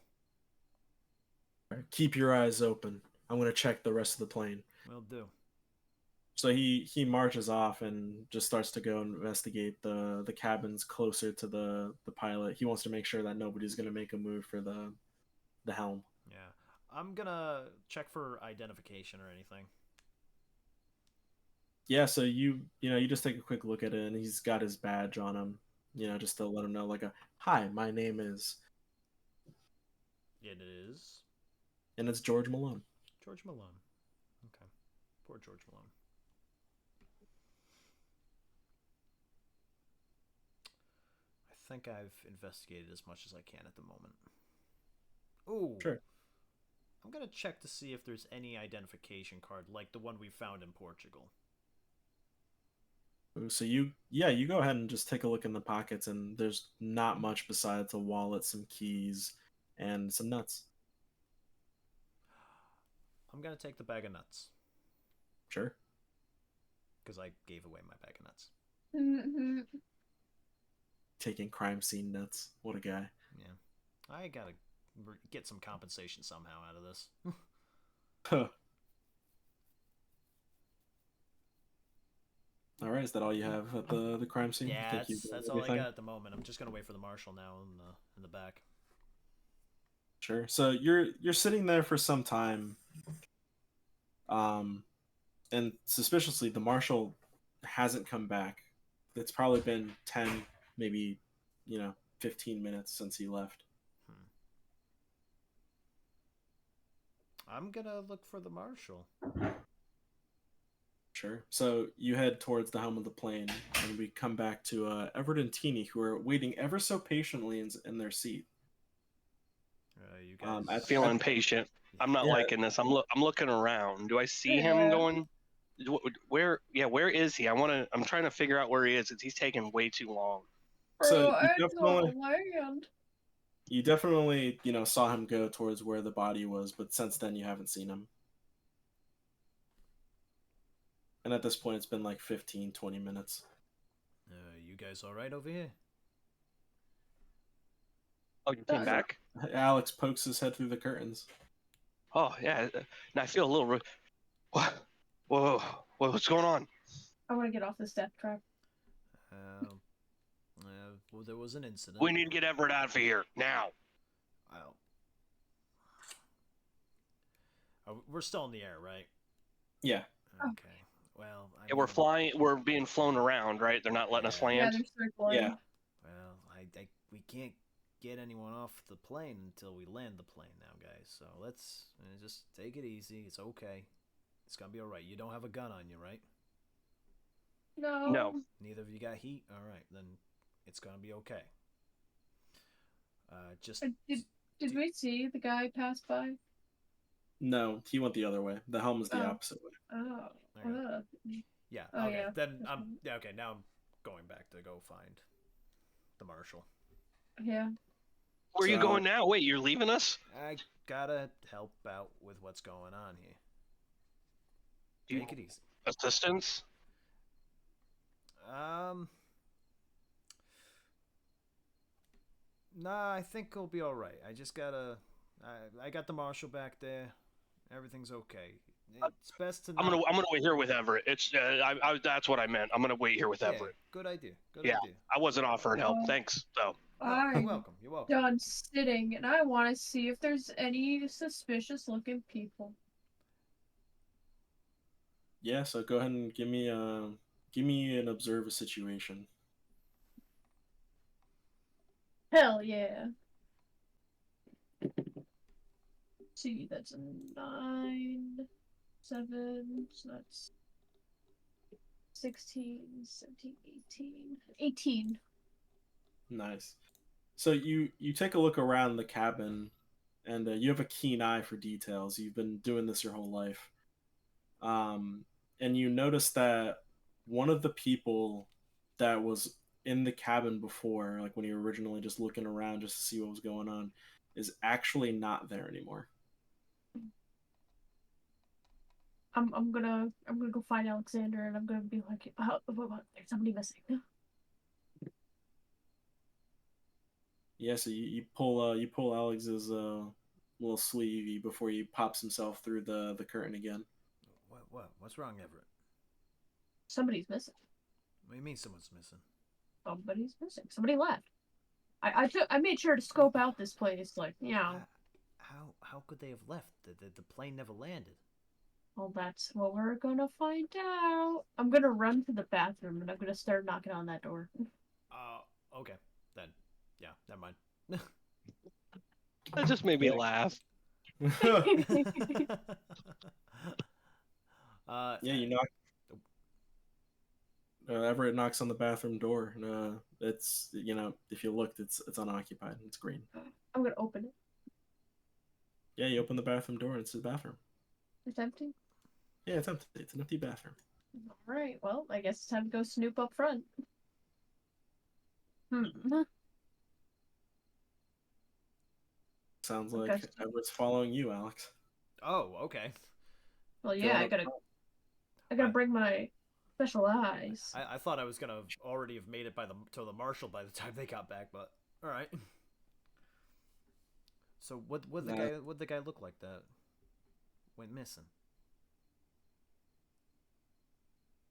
All right, keep your eyes open. I'm gonna check the rest of the plane. Will do. So he marches off and just starts to go investigate the cabins closer to the pilot. He wants to make sure that nobody's gonna make a move for the helm. Yeah. I'm gonna check for identification or anything. Yeah, so you just take a quick look at it and he's got his badge on him, just to let him know like hi, my name is, It is and it's George Malone. George Malone. Okay. Poor George Malone. I think I've investigated as much as I can at the moment. Ooh. Sure. I'm gonna check to see if there's any identification card like the one we found in Portugal. So you go ahead and just take a look in the pockets, and there's not much besides a wallet, some keys, and some nuts. I'm gonna take the bag of nuts Sure. because I gave away my bag of nuts. Mm-hmm. Taking crime scene nuts. What a guy. Yeah, I gotta get some compensation somehow out of this. Huh. All right, is that all you have at the crime scene? Yeah, Think you've that's done all I everything? got at the moment. I'm just gonna wait for the marshal now in the back. Sure. So you're sitting there for some time, and suspiciously, the marshal hasn't come back. It's probably been 10, maybe 15 minutes since he left. I'm gonna look for the marshal. Sure. So you head towards the helm of the plane, and we come back to Everett and Teeny, who are waiting ever so patiently in their seat. You guys. Feeling impatient. I'm not Yeah. liking this. I'm looking around. Do I see him going? Where? Yeah, where is he? I'm trying to figure out where he is. He's taking way too long. So I don't land. you definitely saw him go towards where the body was, but since then you haven't seen him. And at this point, it's been like 15, 20 minutes. You guys all right over here? Oh, you came back? Alex pokes his head through the curtains. Oh, yeah. And I feel a little... Whoa. What's going on? I want to get off this death trap. Well, there was an incident. We need to get Everett out of here, now. We're still in the air, right? Yeah. Okay. Well, Yeah, we're flying. We're being flown around, right? They're not letting us Yeah, land. they're circling. Yeah. Well, we can't get anyone off the plane until we land the plane now, guys. So let's just take it easy. It's okay. It's gonna be all right. You don't have a gun on you, right? No. Neither of you got heat? All right, then it's gonna be okay. Did we see the guy pass by? No, he went the other way. The helm is the opposite way. Oh. Okay. Yeah. Oh, Okay. yeah. Then okay. Now I'm going back to go find the marshal. Yeah. Where are you going now? Wait, you're leaving us? I gotta help out with what's going on here. You- Take it easy. Assistance? Nah, I think we'll be all right. I just gotta. I got the marshal back there. Everything's okay. It's best to. I'm gonna wait here with Everett. It's that's what I meant. I'm gonna wait here with Everett. Good idea. Good Yeah. idea. I wasn't offering help. Oh. Thanks. So No, you're I'm welcome. You're welcome. done sitting, and I want to see if there's any suspicious-looking people. Yeah, so go ahead and give me an observe a situation. Hell yeah. See, that's a 9, 7, so that's 16, 17, 18. 18. Nice. So you take a look around the cabin, and you have a keen eye for details. You've been doing this your whole life, and you notice that one of the people that was in the cabin before, like when you were originally just looking around just to see what was going on, is actually not there anymore. I'm gonna go find Alexander, and I'm gonna be like, there's somebody missing. Yeah, so you pull Alex's little sleeve before he pops himself through the curtain again. What's wrong, Everett? Somebody's missing. What do you mean someone's missing? Somebody's missing. Somebody left. I made sure to scope out this place, like, you know. How could they have left? The plane never landed. Well, that's what we're gonna find out. I'm gonna run to the bathroom, and I'm gonna start knocking on that door. Okay. Then, yeah, never mind. that just made me laugh. Yeah, you knock. Everett knocks on the bathroom door, and it's, you know, if you looked, it's unoccupied. It's green. I'm gonna open it. Yeah, you open the bathroom door, and it's the bathroom. It's empty. Yeah, it's empty. It's an empty bathroom. All right. Well, I guess it's time to go snoop up front. Sounds like Everett's following you, Alex. Oh, okay. Well, yeah, I gotta bring my special eyes. I thought I was gonna already have made it to the marshal by the time they got back, but all right. So what the guy look like that went missing?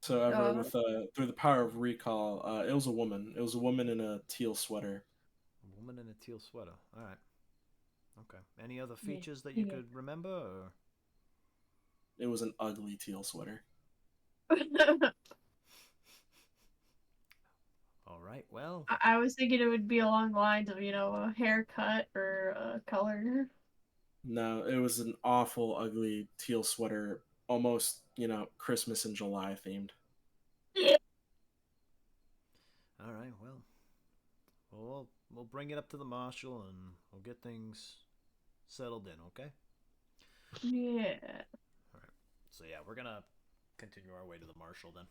So Everett, with through the power of recall, it was a woman. It was a woman in a teal sweater. A woman in a teal sweater. All right. Okay. Any other features that you could remember? Or? It was an ugly teal sweater. All right. Well, I was thinking it would be along the lines of, you know, a haircut or a color. No, it was an awful, ugly teal sweater, almost, you know, Christmas in July themed. All right. Well, we'll bring it up to the marshal and we'll get things settled in. Okay. Yeah. All right. So yeah, we're gonna continue our way to the marshal then.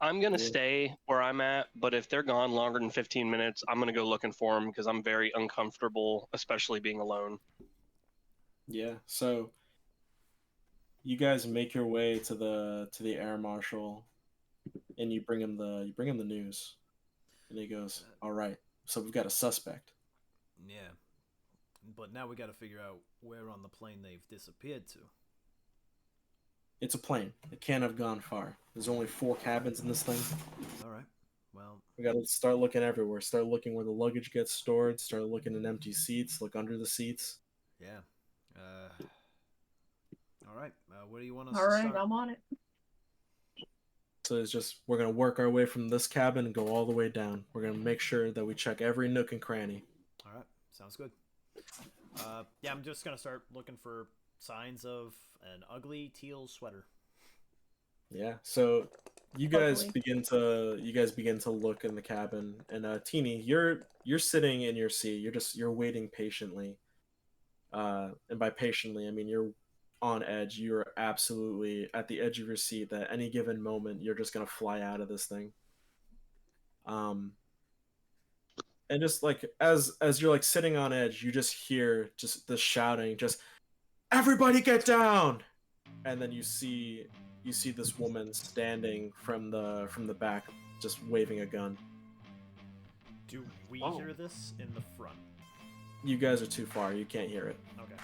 I'm gonna stay where I'm at, but if they're gone longer than 15 minutes, I'm gonna go looking for them because I'm very uncomfortable, especially being alone. Yeah. So you guys make your way to the air marshal, and you bring him the news, and he goes, "All right, so we've got a suspect." Yeah, but now we got to figure out where on the plane they've disappeared to. It's a plane. It can't have gone far. There's only 4 cabins in this thing. All right. Well, We gotta start looking everywhere. Start looking where the luggage gets stored. Start looking in empty seats. Look under the seats. yeah. All right. Where do you want us All to right, start? I'm on it. So it's just, we're gonna work our way from this cabin and go all the way down. We're gonna make sure that we check every nook and cranny. All right. Sounds good. Yeah, I'm just gonna start looking for signs of an ugly teal sweater. Yeah. So you guys Ugly. begin to look in the cabin, and Teeny, you're sitting in your seat. You're waiting patiently. And by patiently, I mean you're on edge. You're absolutely at the edge of your seat. That any given moment, you're just gonna fly out of this thing. And just like as you're like sitting on edge, you just hear just the shouting, just everybody get down, and then you see this woman standing from the back, just waving a gun. Do we Oh. hear this in the front? You guys are too far. You can't hear it. Okay.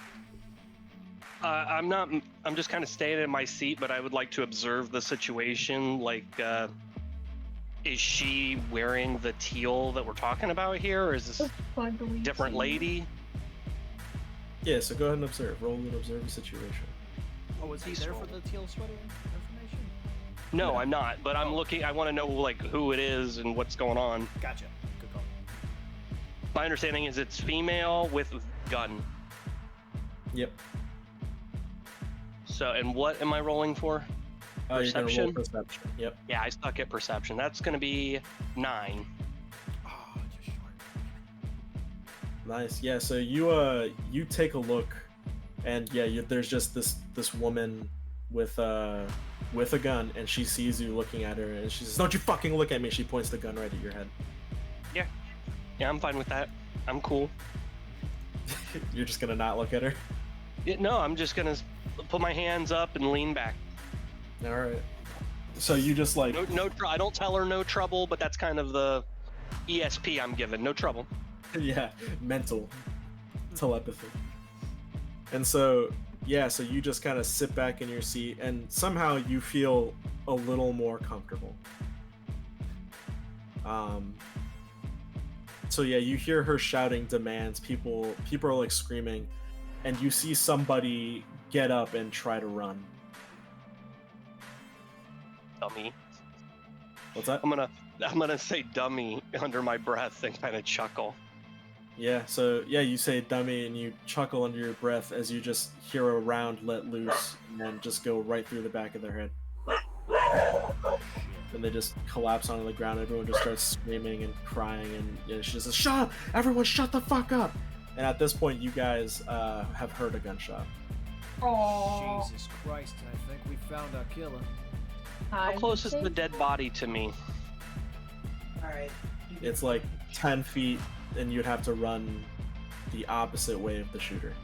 I'm not. I'm just kind of staying in my seat, but I would like to observe the situation. Like, is she wearing the teal that we're talking about here, or is this Fun to leave different scene. lady? Yeah. So go ahead and observe. Roll and observe the situation. Oh, is he there for the teal sweater information? No, Yeah. I'm not. But I'm looking. I want to know like who it is and what's going on. Gotcha. Good call. My understanding is it's female with gun. Yep. So, and what am I rolling for? You're gonna roll Perception? perception. Yep. Yeah, I suck at perception. That's going to be 9. Oh, just short. Nice. Yeah. So you take a look, and yeah, there's just this woman with a gun, and she sees you looking at her, and she says, "Don't you fucking look at me!" She points the gun right at your head. Yeah, I'm fine with that. I'm cool. You're just gonna not look at her. Yeah, no, I'm just going to put my hands up and lean back. All right. So you just like I don't tell her no trouble, but that's kind of the ESP I'm given. No trouble. yeah, mental telepathy. And so yeah, so you just kind of sit back in your seat, and somehow you feel a little more comfortable. So yeah, you hear her shouting demands. People are like screaming, and you see somebody get up and try to run. Dummy. What's that? I'm gonna say dummy under my breath and kind of chuckle. Yeah, so yeah, you say dummy and you chuckle under your breath as you just hear a round let loose and then just go right through the back of their head. And they just collapse onto the ground. Everyone just starts screaming and crying, and you know, she just says, "Shut up! Everyone shut the fuck up!" And at this point, you guys have heard a gunshot. Aww. Jesus Christ, I think we found our killer. How close is the dead body to me? Alright. It's like 10 feet, and you'd have to run the opposite way of the shooter.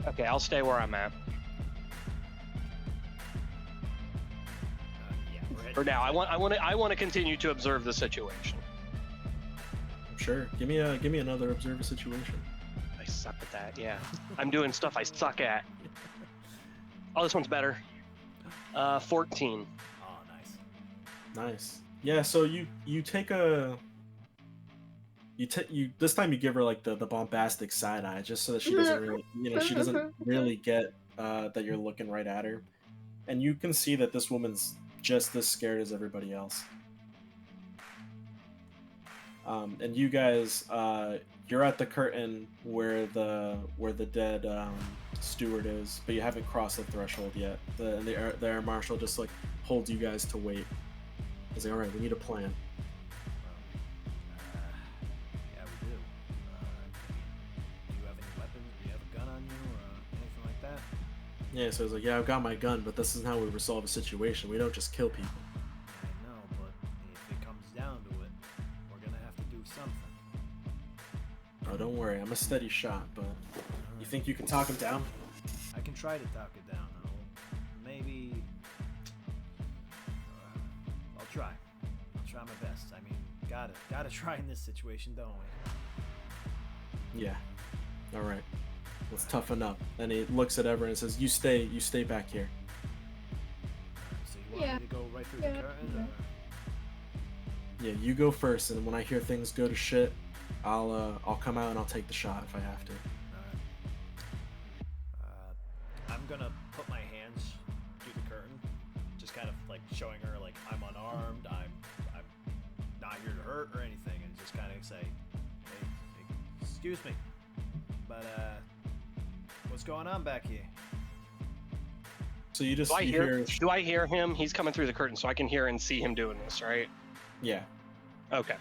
Okay, I'll stay where I'm at. Yeah, we're heading For now, I want to continue to observe the situation. Sure. Give me another observer situation. I suck at that. Yeah, I'm doing stuff I suck at. Oh, this one's better. 14. Oh, nice. Nice. Yeah. So you take a. You this time you give her like the bombastic side eye just so that she doesn't really she doesn't really get that you're looking right at her, and you can see that this woman's just as scared as everybody else. And you guys you're at the curtain where the dead steward is, but you haven't crossed the threshold yet. The air marshal just like holds you guys to wait. He's like, all right, we need a plan. Yeah, we do. Do you have any weapons? Do you have a gun on you or anything like that? Yeah, so he's like, yeah, I've got my gun, but this isn't how we resolve a situation. We don't just kill people. I know, but if it comes down to it, we're gonna have to do something. Oh, don't worry, I'm a steady shot, but you think you can talk him down? I can try to talk it down. Maybe. I'll try. I'll try my best. I mean, gotta try in this situation, don't we? Yeah. All right. Let's toughen up. And he looks at Ever and says, "You stay back here." So you want Yeah. me to go right through Yeah. the curtain? Or... Yeah, you go first, and when I hear things go to shit, I'll come out and I'll take the shot if I have to. I'm gonna put my hands through the curtain, just kind of like showing her like I'm unarmed, I'm not here to hurt or anything, and just kind of say, hey, excuse me, but what's going on back here? So you just Do I hear hear him? He's coming through the curtain, so I can hear and see him doing this, right? yeah. Okay.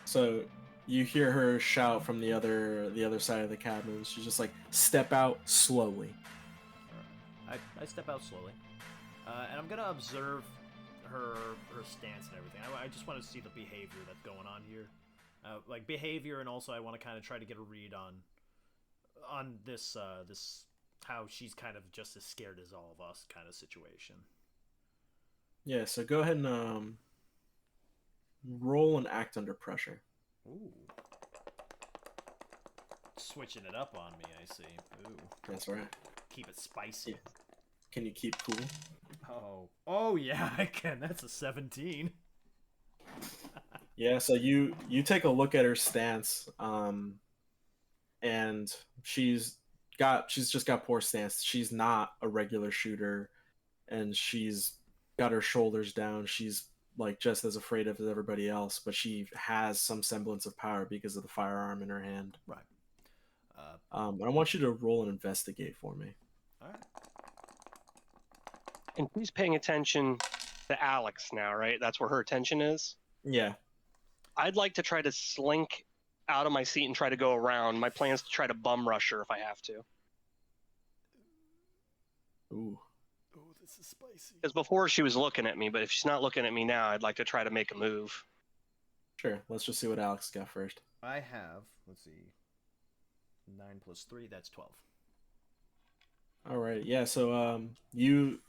So you hear her shout from the other side of the cabin. She's just like, "Step out slowly." I step out slowly, and I'm gonna observe her stance and everything. I just want to see the behavior that's going on here, like behavior, and also I want to kind of try to get a read on this this how she's kind of just as scared as all of us kind of situation. Yeah, so go ahead and roll and act under pressure. Ooh. Switching it up on me, I see. Ooh. That's right. Keep it spicy. Can you keep cool? Oh yeah, I can. That's a 17. Yeah, so you take a look at her stance, and she's just got poor stance. She's not a regular shooter, and she's got her shoulders down. She's like just as afraid of everybody else, but she has some semblance of power because of the firearm in her hand. Right. I want you to roll and investigate for me. All right. And she's paying attention to Alex now, right? That's where her attention is. Yeah. I'd like to try to slink out of my seat and try to go around. My plan is to try to bum rush her if I have to. Ooh. Oh, this is spicy. Because before she was looking at me, but if she's not looking at me now, I'd like to try to make a move. Sure. Let's just see what Alex got first. I have, let's see, 9 plus 3, that's 12. All right. Yeah. So you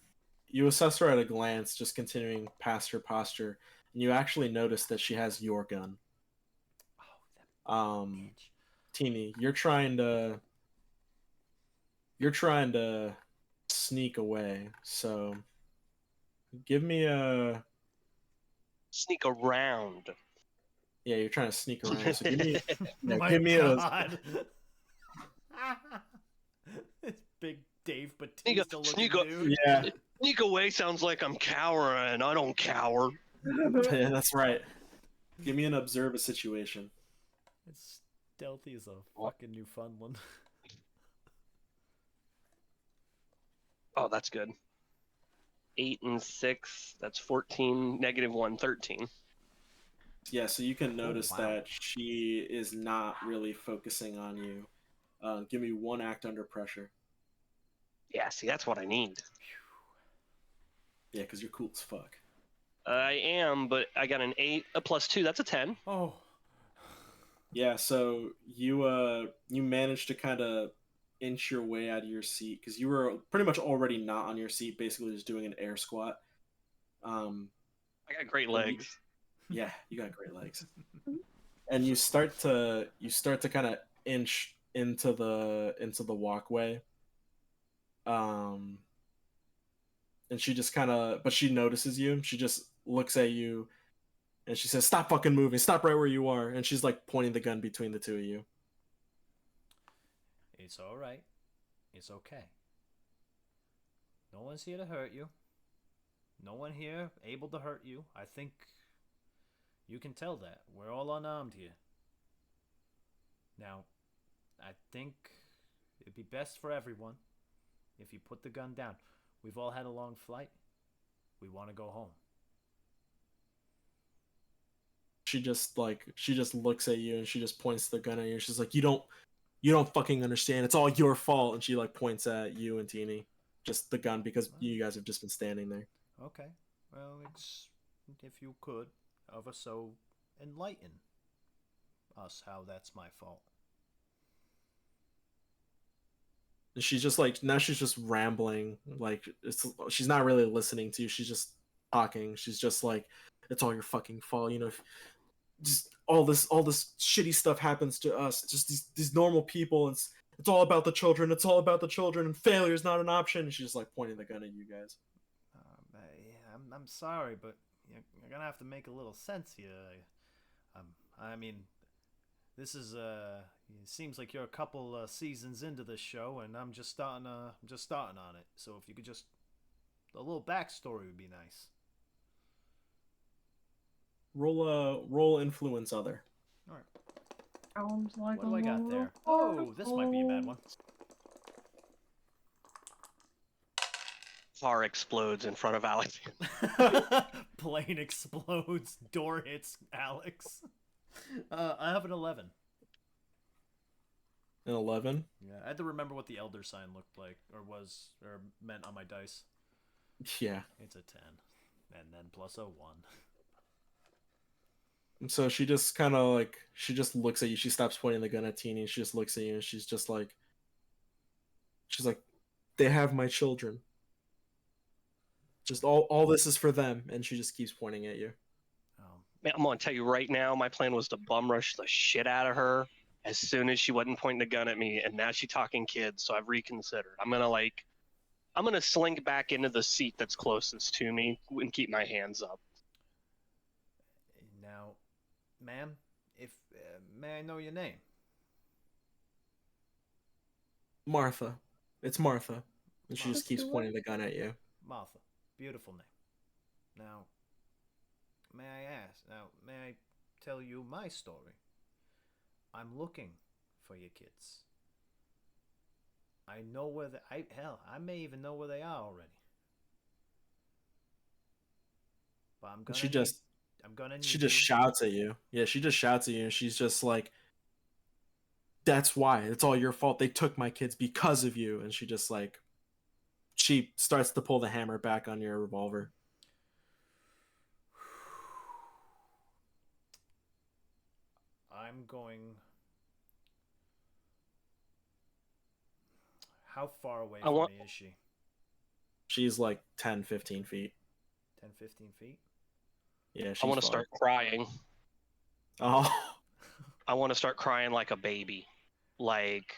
assess her at a glance, just continuing past her posture, and you actually notice that she has your gun. Oh, that bitch. Teeny, you're trying to sneak away. So give me a Sneak around. yeah. You're trying to sneak around. So give me My give me God. This big Dave Bautista looking sneak dude. yeah. Sneak away sounds like I'm cowering. I don't cower. Yeah, that's right. Give me an observe a situation. It's stealthy as a fucking Newfoundland. Oh, that's good. 8 and 6. That's 14. -1, 13. Yeah, so you can notice wow. that she is not really focusing on you. Give me one act under pressure. Yeah, see, that's what I need. Yeah, because you're cool as fuck. I am, but I got an 8, a +2. That's a 10. Oh. Yeah, so you managed to kind of inch your way out of your seat because you were pretty much already not on your seat, basically just doing an air squat. I got great legs. Yeah, you got great legs. And you start to kind of inch into the walkway. And she just kind of, but she notices you. She just looks at you, and she says, "Stop fucking moving! Stop right where you are!" And she's like pointing the gun between the two of you. It's all right. It's okay. No one's here to hurt you. No one here able to hurt you. I think you can tell that. We're all unarmed here. Now, I think it'd be best for everyone if you put the gun down. We've all had a long flight. We want to go home. She just looks at you, and she just points the gun at you. She's like, you don't fucking understand. It's all your fault." And she like points at you and Teeny, just the gun, because you guys have just been standing there. Okay. Well, if you could, ever so enlighten us how that's my fault. And she's just like, now she's just rambling, like she's not really listening to you. She's just talking. She's just like, "It's all your fucking fault. You know, if just all this shitty stuff happens to us, just these normal people. It's all about the children. It's all about the children, and failure is not an option." And she's just like pointing the gun at you guys. Yeah, I'm sorry, but you're gonna have to make a little sense here. I mean, this is it seems like you're a couple seasons into this show, and I'm just starting on it. So if you could just a little backstory would be nice. Roll influence other. All right. Sounds like What do I got there? Oh, this might be a bad one. Car explodes in front of Alex. Plane explodes. Door hits Alex. I have an 11. An 11. Yeah, I had to remember what the elder sign looked like, or meant on my dice. Yeah. It's a 10. And then plus a 1. And so she just kind of like, she just looks at you. She stops pointing the gun at Teeny. She just looks at you and she's like, they have my children. Just all this is for them. And she just keeps pointing at you. Man, I'm gonna tell you right now, my plan was to bum rush the shit out of her as soon as she wasn't pointing the gun at me, and now she's talking kids, so I've reconsidered. I'm gonna slink back into the seat that's closest to me and keep my hands up. Now, ma'am, if may I know your name? Martha. It's Martha. And she just Martha. keeps pointing the gun at you. Martha. Beautiful name. Now, may I tell you my story? I'm looking for your kids. I know where I may even know where they are already. But I'm gonna She just need shouts at you. Yeah, she just shouts at you and she's just like, that's why. It's all your fault. They took my kids because of you. And she just like, she starts to pull the hammer back on your revolver. I'm going. How far away from me is she? She's like 10, 15 feet. 10, 15 feet? Yeah, she's I want to far. start crying. Oh. I want to start crying like a baby. Like,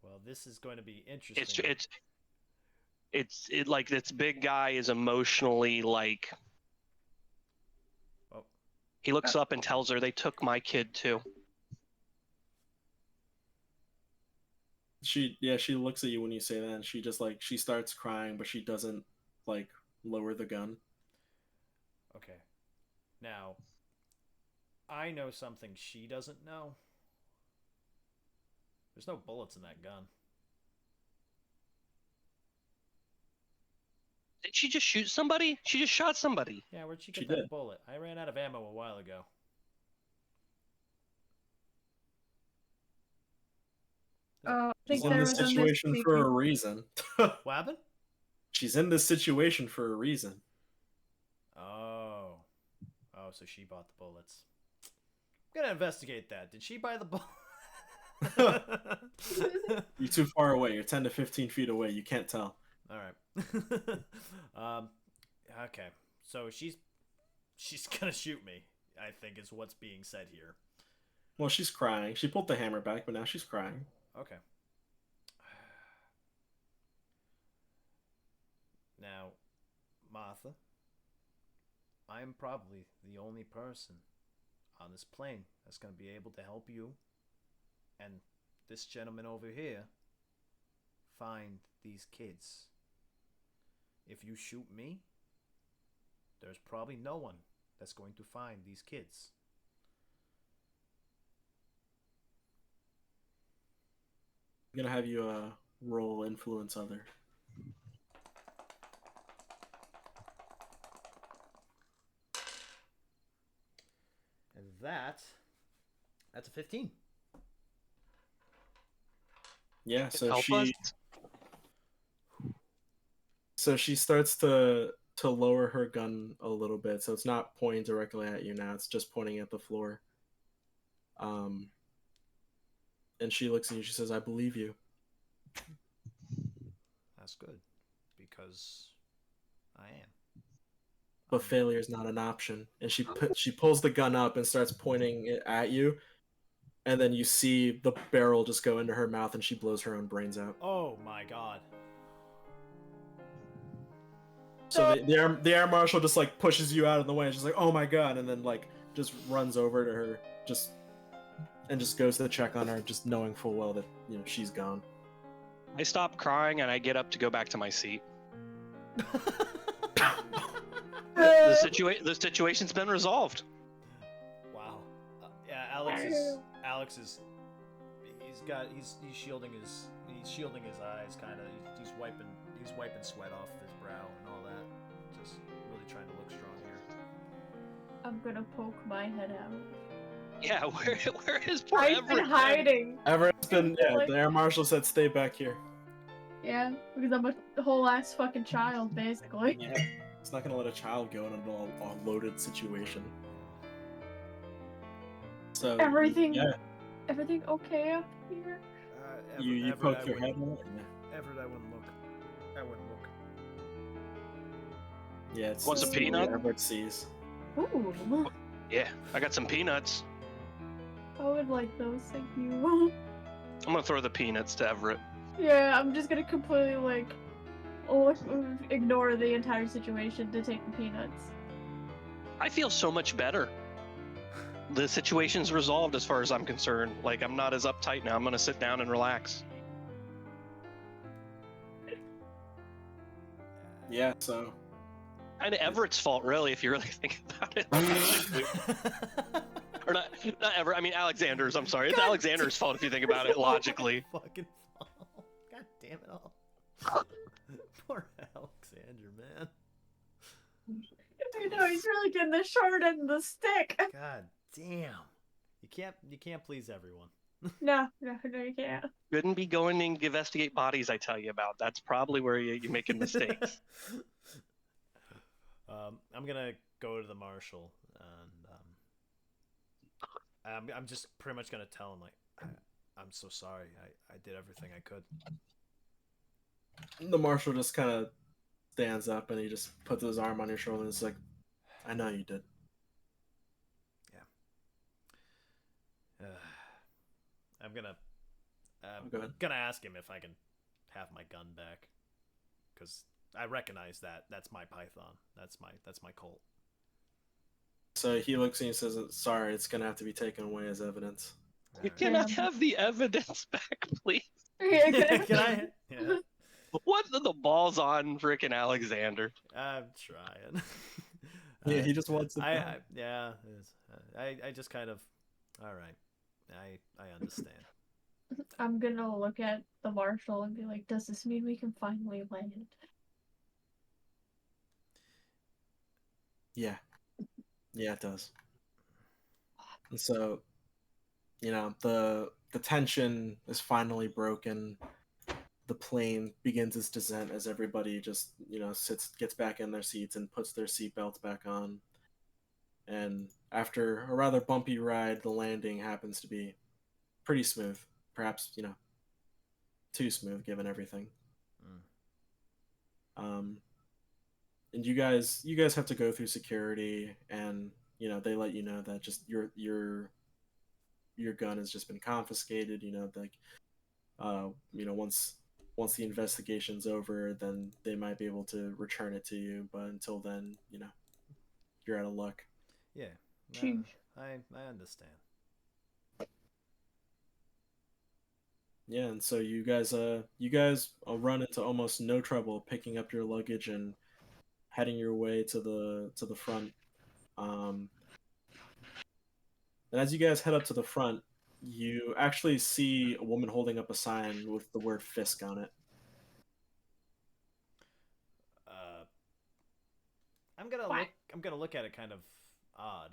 well, this is going to be interesting. It's like this big guy is emotionally like. Oh. He looks up and tells her they took my kid too. She looks at you when you say that and she just like, she starts crying, but she doesn't like lower the gun. Okay. Now, I know something she doesn't know. There's no bullets in that gun. Did she just shoot somebody? She just shot somebody. Yeah, where'd she get She that did. bullet? I ran out of ammo a while ago. I think She's in there this was a situation for a misspeaking. reason. What happened? She's in this situation for a reason. Oh. Oh, so she bought the bullets. I'm gonna investigate that. Did she buy the bullet? You're too far away. You're 10 to 15 feet away. You can't tell. Alright. Okay. So she's gonna shoot me, I think is what's being said here. Well, she's crying. She pulled the hammer back, but now she's crying. Okay. Now, Martha, I am probably the only person on this plane that's going to be able to help you and this gentleman over here find these kids. If you shoot me, there's probably no one that's going to find these kids. I'm gonna have you roll influence other. And that's a 15. Yeah, so Help she us. so she starts to lower her gun a little bit, so it's not pointing directly at you now, it's just pointing at the floor. And she looks at you, she says, I believe you. That's good, because I am. But failure is not an option. And she pulls the gun up and starts pointing it at you, and then you see the barrel just go into her mouth and she blows her own brains out. Oh my god. So the air marshal just like pushes you out of the way and she's like, oh my god, and then like just runs over to her and just goes to check on her, just knowing full well that, you know, she's gone. I stop crying and I get up to go back to my seat. The situation's been resolved. Wow. Yeah, Alex is he's shielding his eyes, kind of. He's wiping sweat off his brow and all that. Just really trying to look strong here. I'm gonna poke my head out. Yeah, where is poor I've Everett? been hiding. Everett's been, yeah, the air marshal said stay back here. Yeah, because I'm a whole ass fucking child, basically. Yeah. He's not gonna let a child go in a loaded situation. So Everything, yeah, everything okay up here? you poke your head in it. Everett, I wouldn't look. I wouldn't look. Yeah, it's Wants a just peanut? Everett sees. Ooh, Yeah, I got some peanuts. I would like those, thank you. I'm gonna throw the peanuts to Everett. Yeah, I'm just gonna completely like ignore the entire situation to take the peanuts. I feel so much better. The situation's resolved as far as I'm concerned. Like, I'm not as uptight now. I'm gonna sit down and relax. Yeah, so Kind of Everett's fault, really, if you really think about it. Or not Everett. I mean, Alexander's. I'm sorry. It's God Alexander's fault if you think about it logically. Fucking fault. God damn it all. Poor Alexander, man. I know he's really getting the short end of the stick. God damn. You can't please everyone. No, you can't. Shouldn't be going and investigate bodies. I tell you about. That's probably where you're making mistakes. I'm gonna go to the marshal and I'm just pretty much gonna tell him like I'm so sorry. I did everything I could. the marshal just kind of stands up and he just puts his arm on your shoulder and is like, "I know you did." I'm gonna Go ahead. gonna ask him if I can have my gun back, because I recognize that's my Python. That's my Colt. So he looks at you and says, "Sorry, it's gonna have to be taken away as evidence." You Alright. cannot have the evidence back, please. Yeah, Can I? Yeah, What are the balls on frickin' Alexander? I'm trying. Yeah, he just wants it I back. yeah. I just kind of. All right. I understand. I'm gonna look at the marshal and be like, does this mean we can finally land? Yeah, it does. And so, the tension is finally broken. The plane begins its descent as everybody just gets back in their seats and puts their seatbelts back on. And after a rather bumpy ride, the landing happens to be pretty smooth. Perhaps too smooth given everything. And you guys have to go through security, and they let you know that just your gun has just been confiscated. Once the investigation's over, then they might be able to return it to you. But until then, you're out of luck. Yeah. Sheesh. I understand. Yeah, and so you guys run into almost no trouble picking up your luggage and heading your way to the front. And as you guys head up to the front, you actually see a woman holding up a sign with the word Fisk on it. I'm gonna look at it kind of odd,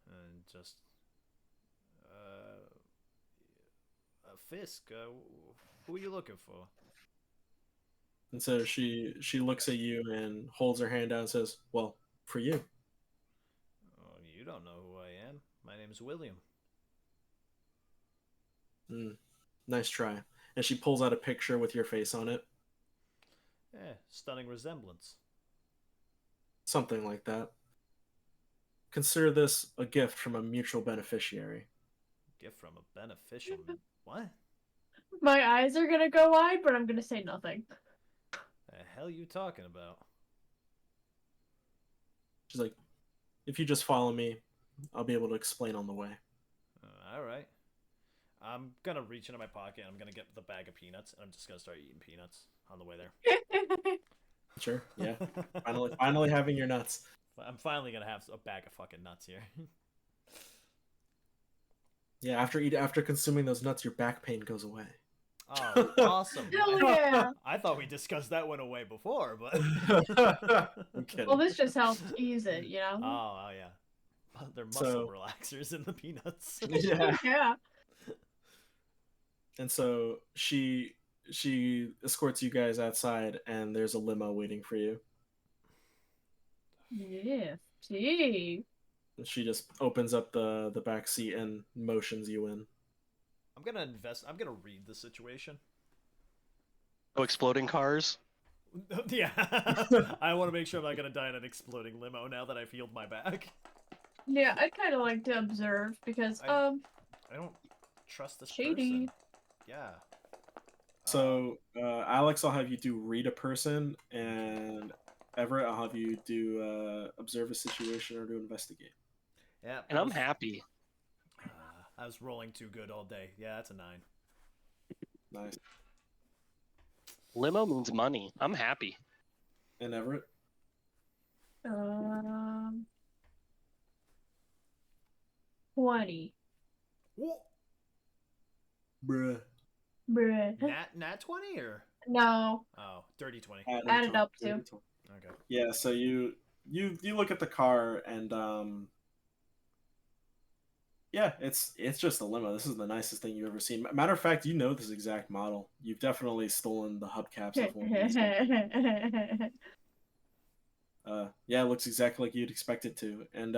and just Fisk. Who are you looking for? And so she looks at you and holds her hand out and says, "Well, for you." Oh, you don't know who I am. My name's William. Nice try. And she pulls out a picture with your face on it. Yeah, stunning resemblance. Something like that. Consider this a gift from a mutual beneficiary. Gift from a beneficial. What? My eyes are gonna go wide, but I'm gonna say nothing. The hell you talking about? She's like, "If you just follow me, I'll be able to explain on the way." All right. I'm gonna reach into my pocket and I'm gonna get the bag of peanuts and I'm just gonna start eating peanuts on the way there. Sure, yeah. Finally having your nuts. I'm finally gonna have a bag of fucking nuts here. Yeah, after consuming those nuts, your back pain goes away. Oh, awesome! Hell yeah! I thought we discussed that one away before, but I'm kidding. Well, this just helps ease it, you know? Oh yeah, they're muscle relaxers in the peanuts. Yeah. Yeah. And so she escorts you guys outside, and there's a limo waiting for you. Yeah. Gee. And she just opens up the back seat and motions you in. I'm gonna read the situation. No exploding cars. Yeah. I want to make sure I'm not gonna die in an exploding limo now that I've healed my back. Yeah, I'd kind of like to observe because, I don't trust this shady. person. Yeah. So, Alex, I'll have you do read a person, and Everett, I'll have you do observe a situation or do investigate. Yeah. And I'm happy. I was rolling too good all day. Yeah, that's a 9. Nice. Limo means money. I'm happy. And Everett? 20. Whoa. Bruh. Bruh. Nat 20 or? No. Oh, dirty 20. Added up to. Okay. Yeah, so you look at the car and yeah, it's just a limo. This is the nicest thing you've ever seen. Matter of fact, you know this exact model. You've definitely stolen the hubcaps off one of these. Yeah, it looks exactly like you'd expect it to. And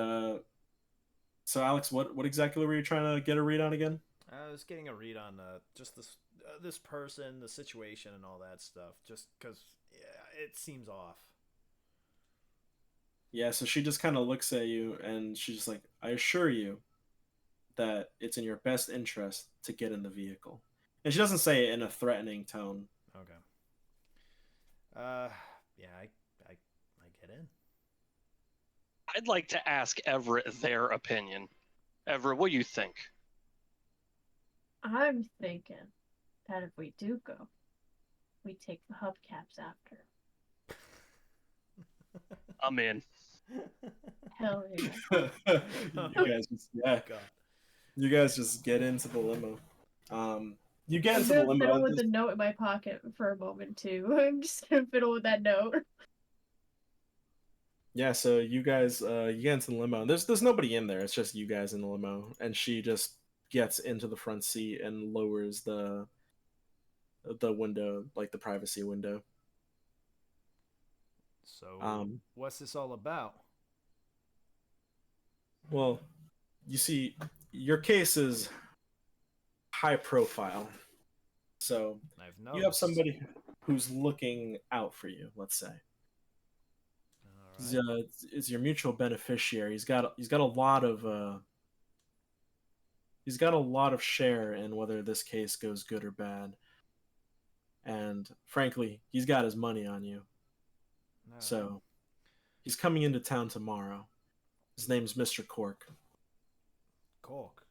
so Alex, what exactly were you trying to get a read on again? I was getting a read on just this person, the situation, and all that stuff. Just because it seems off. Yeah, so she just kind of looks at you and she's just like, I assure you that it's in your best interest to get in the vehicle. And she doesn't say it in a threatening tone. Okay. Yeah, I get in. I'd like to ask Everett their opinion. Everett, what do you think? I'm thinking that if we do go, we take the hubcaps after. I'm in. Hell yeah. You guys just get into the limo. You get I'm into the gonna limo. fiddle with the note in my pocket for a moment too. I'm just gonna fiddle with that note. Yeah, so you guys you get into the limo. There's nobody in there. It's just you guys in the limo, and she just gets into the front seat and lowers the window, like the privacy window. So, what's this all about? Well, you see, your case is high profile. So I've noticed. you have somebody who's looking out for you, let's say. Right. Is your mutual beneficiary. He's got a lot of share in whether this case goes good or bad. And frankly, he's got his money on you. So he's coming into town tomorrow. His name's Mr. Cork. Cork.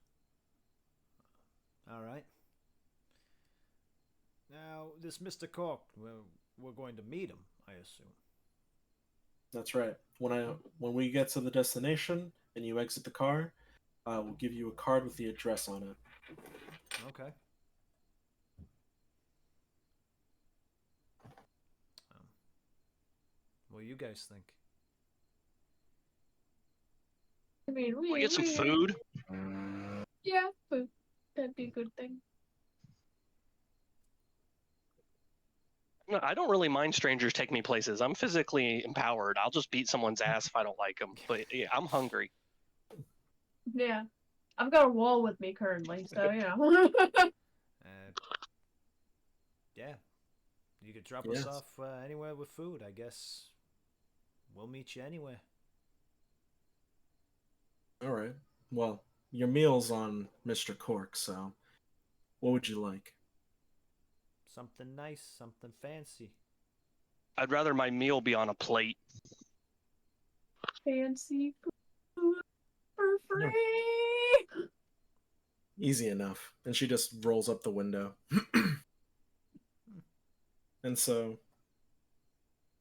All right. Now, this Mr. Cork, we're going to meet him, I assume. That's right. When we get to the destination and you exit the car, we'll give you a card with the address on it. Okay. What do you guys think? I mean, We get some food. Yeah, food. That'd be a good thing. No, I don't really mind strangers taking me places. I'm physically empowered. I'll just beat someone's ass if I don't like them. But yeah, I'm hungry. Yeah. I've got a wall with me currently, so yeah. Yeah. You could drop us off anywhere with food, I guess. We'll meet you anywhere. All right. Well, your meal's on Mr. Cork, so what would you like? Something nice, something fancy. I'd rather my meal be on a plate. Fancy food for free. Easy enough. And she just rolls up the window. And so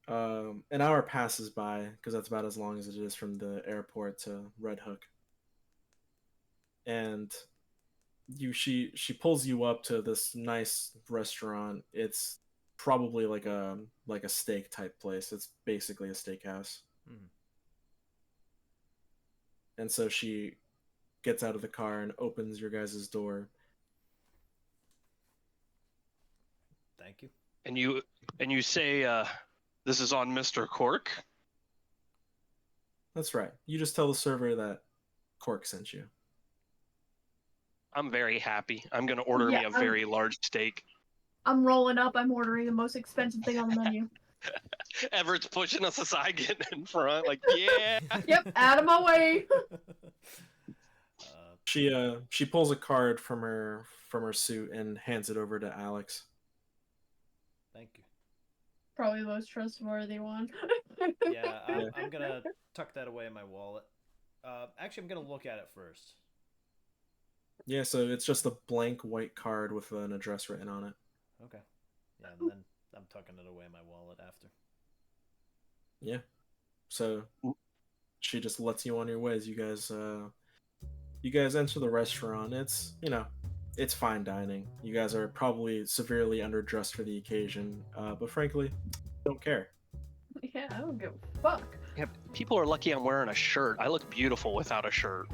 an hour passes by, because that's about as long as it is from the airport to Red Hook. And she pulls you up to this nice restaurant. It's probably like a steak type place. It's basically a steakhouse. Mm. And so she gets out of the car and opens your guys' door. Thank you. And you say, this is on Mr. Cork? That's right. You just tell the server that Cork sent you. I'm very happy. I'm gonna order Yeah, me a very large steak. I'm rolling up. I'm ordering the most expensive thing on the menu. Everett's pushing us aside, getting in front, like, yeah. Yep, out of my way. She pulls a card from her suit and hands it over to Alex. Thank you. Probably the most trustworthy one. Yeah, I'm gonna tuck that away in my wallet. Actually, I'm gonna look at it first. Yeah, so it's just a blank white card with an address written on it. Okay. Yeah, and then I'm tucking it away in my wallet after. Yeah. So she just lets you on your ways. You guys enter the restaurant. It's, it's fine dining. You guys are probably severely underdressed for the occasion, but frankly, don't care. Yeah, I don't give a fuck. Yeah, people are lucky I'm wearing a shirt. I look beautiful without a shirt.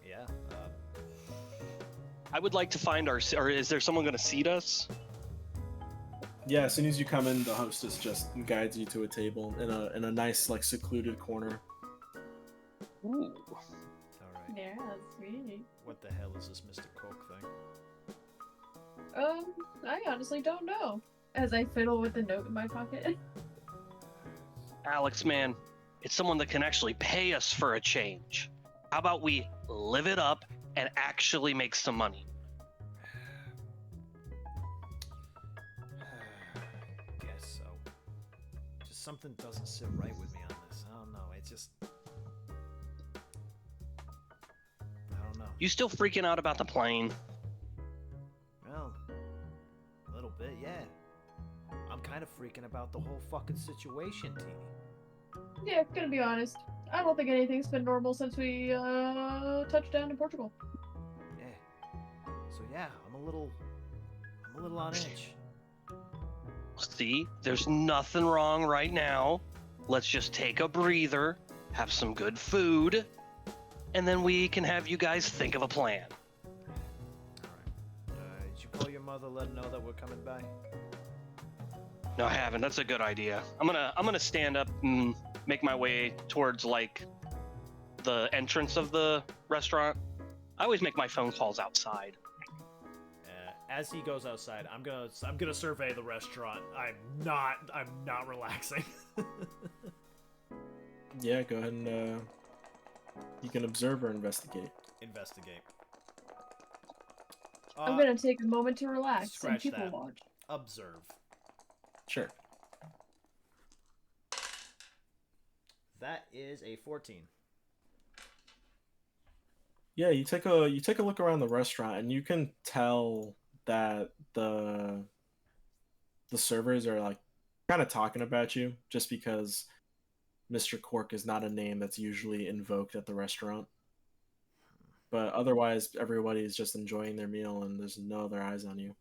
Yeah. I would like to find our. Or is there someone going to seat us? Yeah, as soon as you come in, the hostess just guides you to a table in a nice, like, secluded corner. Ooh. All right. Yeah, sweet. What the hell is this Mr. Coke thing? I honestly don't know. As I fiddle with the note in my pocket. Alex, man, it's someone that can actually pay us for a change. How about we live it up and actually make some money? Guess so. Just something doesn't sit right with me on this. I don't know. It's just. I don't know. You still freaking out about the plane? Well, a little bit, yeah. I'm kind of freaking about the whole fucking situation, Teeny. Yeah, gonna be honest. I don't think anything's been normal since we touched down in Portugal. Yeah. So yeah, I'm a little on edge. See, there's nothing wrong right now. Let's just take a breather, have some good food, and then we can have you guys think of a plan. Alright. Did you call your mother, let her know that we're coming by? No, I haven't. That's a good idea. I'm gonna stand up and make my way towards, like, the entrance of the restaurant. I always make my phone calls outside. As he goes outside, I'm gonna survey the restaurant. I'm not relaxing. Yeah, go ahead and you can observe or investigate. Investigate. I'm gonna take a moment to relax and scratch people that. watch. Observe. Sure. That is a 14. Yeah, you take a look around the restaurant and you can tell that the servers are, like, kind of talking about you just because Mr. Cork is not a name that's usually invoked at the restaurant. But otherwise, everybody's just enjoying their meal and there's no other eyes on you.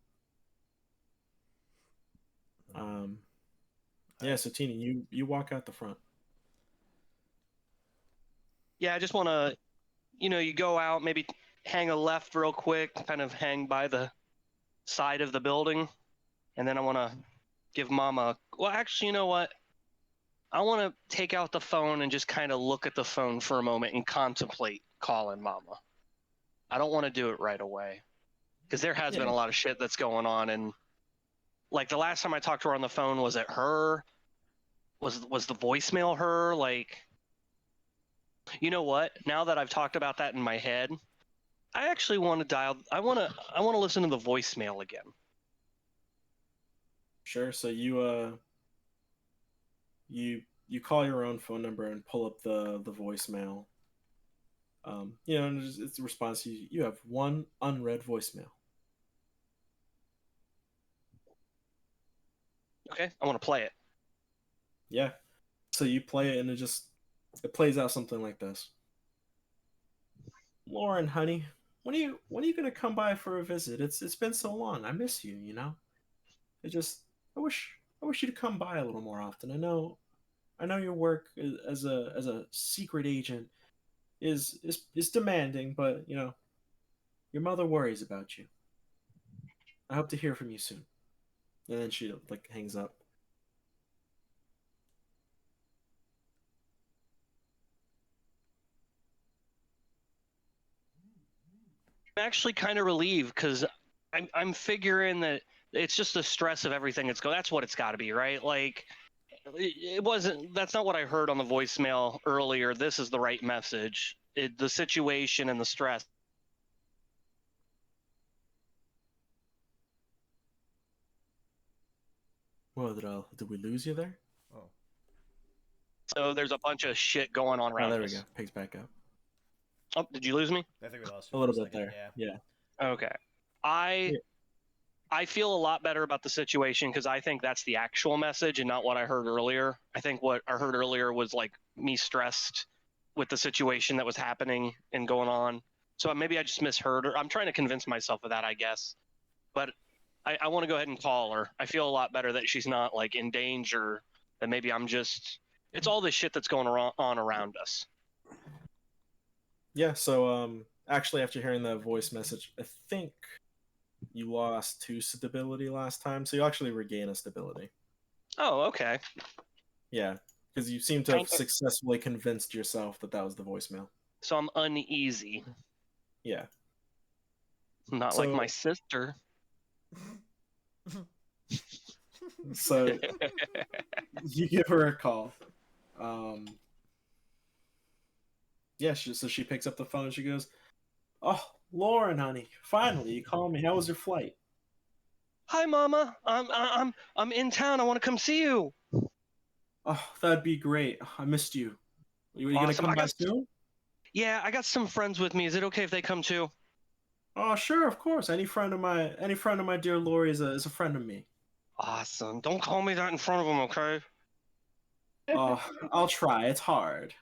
Yeah, so Teeny, you walk out the front. Yeah, I just want to, you go out, maybe hang a left real quick, kind of hang by the side of the building, and then I want to give Mama. Well, actually, you know what? I want to take out the phone and just kind of look at the phone for a moment and contemplate calling Mama. I don't want to do it right away because there has been a lot of shit that's going on, and like the last time I talked to her on the phone, was it her? Was the voicemail her? Like, you know what? Now that I've talked about that in my head, I actually want to dial. I want to listen to the voicemail again. Sure. So you call your own phone number and pull up the voicemail. And it's a response. You have one unread voicemail. Okay, I want to play it. Yeah. So you play it and it plays out something like this. Lauren, honey, when are you gonna come by for a visit? It's been so long. I miss you. I wish you to come by a little more often. I know your work as a secret agent is demanding, but your mother worries about you. I hope to hear from you soon. And then she like hangs up. I'm actually kind of relieved because I'm figuring that it's just the stress of everything that's what it's got to be, right? Like it wasn't, that's not what I heard on the voicemail earlier. This is the right message. The situation and the stress. Well, did we lose you there? Oh. So there's a bunch of shit going on around Oh, there we us. go. Picks back up. Oh, did you lose me? I think we lost you A for little bit second. there. Yeah. Yeah. Okay. I feel a lot better about the situation because I think that's the actual message and not what I heard earlier. I think what I heard earlier was like me stressed with the situation that was happening and going on. So maybe I just misheard her. I'm trying to convince myself of that, I guess. But I want to go ahead and call her. I feel a lot better that she's not like in danger. That maybe I'm just. It's all this shit that's going on around us. Yeah. So actually, after hearing that voice message, I think you lost 2 stability last time, so you actually regain a stability. Oh, okay. Yeah, because you seem to have successfully convinced yourself that that was the voicemail. So I'm uneasy. Yeah. Not like my sister. So you give her a call. Yeah, so she picks up the phone and she goes, "Oh, Lauren, honey, finally you called me. How was your flight?" Hi, Mama. I'm in town. I want to come see you. "Oh, that'd be great. I missed you. Are you gonna Awesome. come by soon?" Yeah, I got some friends with me. Is it okay if they come too? "Oh, sure, of course. Any friend of my dear Lori is a friend of me." Awesome. Don't call me that in front of them, okay? "Oh, I'll try. It's hard."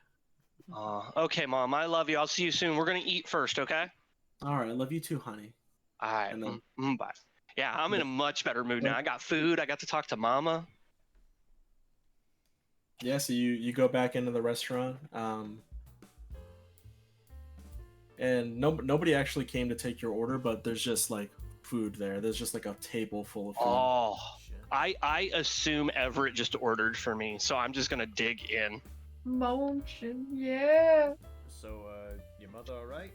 Okay, Mom. I love you. I'll see you soon. We're gonna eat first, okay? "All right, love you too, honey." All right. And then- Bye. Yeah, I'm in a much better mood now. I got food. I got to talk to Mama. Yeah, so you go back into the restaurant, and nobody actually came to take your order, but there's just like food there. There's just like a table full of food. Oh, Shit. I assume Everett just ordered for me, so I'm just gonna dig in. Motion, yeah. So, your mother all right?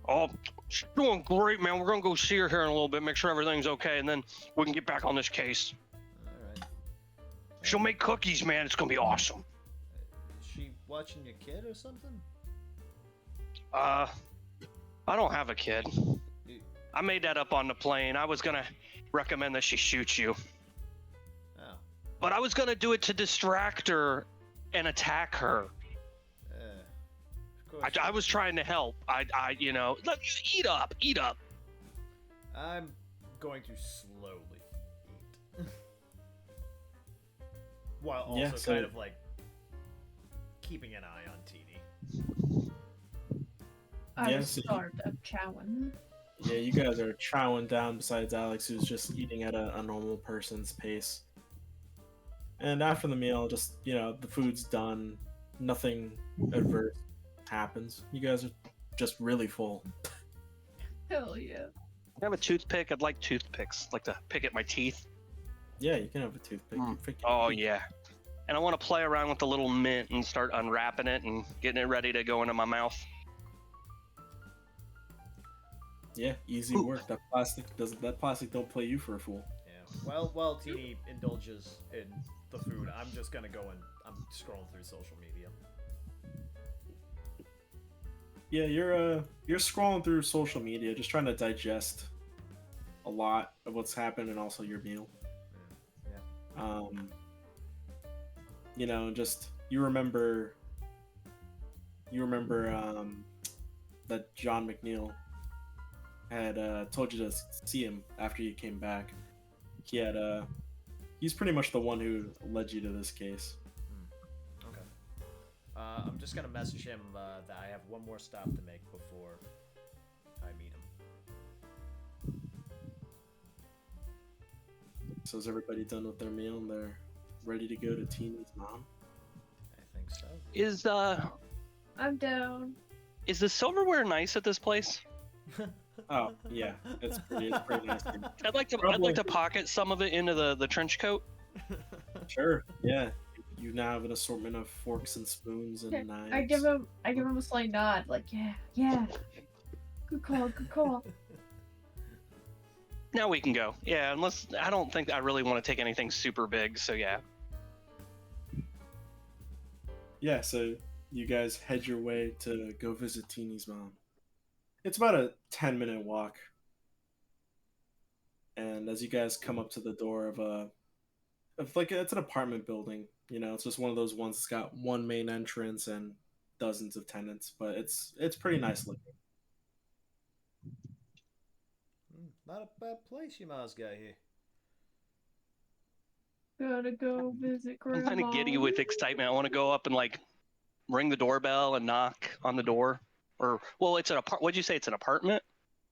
Oh, she's doing great, man. We're gonna go see her here in a little bit, make sure everything's okay, and then we can get back on this case. All right. She'll make cookies, man. It's gonna be awesome. Is she watching your kid or something? I don't have a kid. You- I made that up on the plane. I was gonna recommend that she shoots you, Oh. but I was gonna do it to distract her and attack her. Of course. I was trying to help. You know, let you eat up. I'm going to slowly eat. While also Yeah, so- kind of like keeping an eye on Teeny. I'm Yeah, so you- starved. I'm chowing. Yeah, you guys are chowing down besides Alex, who's just eating at a normal person's pace. And after the meal, just, the food's done. Nothing adverse happens. You guys are just really full. Hell yeah. I have a toothpick. I'd like toothpicks. I'd like to pick at my teeth. Yeah, you can have a toothpick. Oh, yeah. And I want to play around with the little mint and start unwrapping it and getting it ready to go into my mouth. Yeah, easy work. That plastic don't play you for a fool. Yeah. Well, while Teeny indulges in the food, I'm just gonna go and I'm scrolling through social media. Yeah, you're scrolling through social media, just trying to digest a lot of what's happened and also your meal. Yeah. Just you remember that John McNeil had told you to see him after you came back. He's pretty much the one who led you to this case. Okay. I'm just gonna message him that I have one more stop to make before I meet him. So is everybody done with their meal and they're ready to go to Teeny's mom? I think so. Is I'm down. the silverware nice at this place? Oh yeah, it's pretty nice. I'd like Probably. to pocket some of it into the trench coat. Sure, yeah. You now have an assortment of forks and spoons and knives. I give him a slight nod, like yeah. Good call. Now we can go. Yeah, unless I don't think I really want to take anything super big. So yeah. Yeah, so you guys head your way to go visit Teeny's mom. It's about a 10-minute walk. And as you guys come up to the door it's an apartment building, it's just one of those ones that's got one main entrance and dozens of tenants, but it's pretty nice looking. Not a bad place you Mars got here. Gotta go visit I'm grandma. kind of giddy with excitement. I want to go up and like ring the doorbell and knock on the door. Or it's an what'd you say? It's an apartment?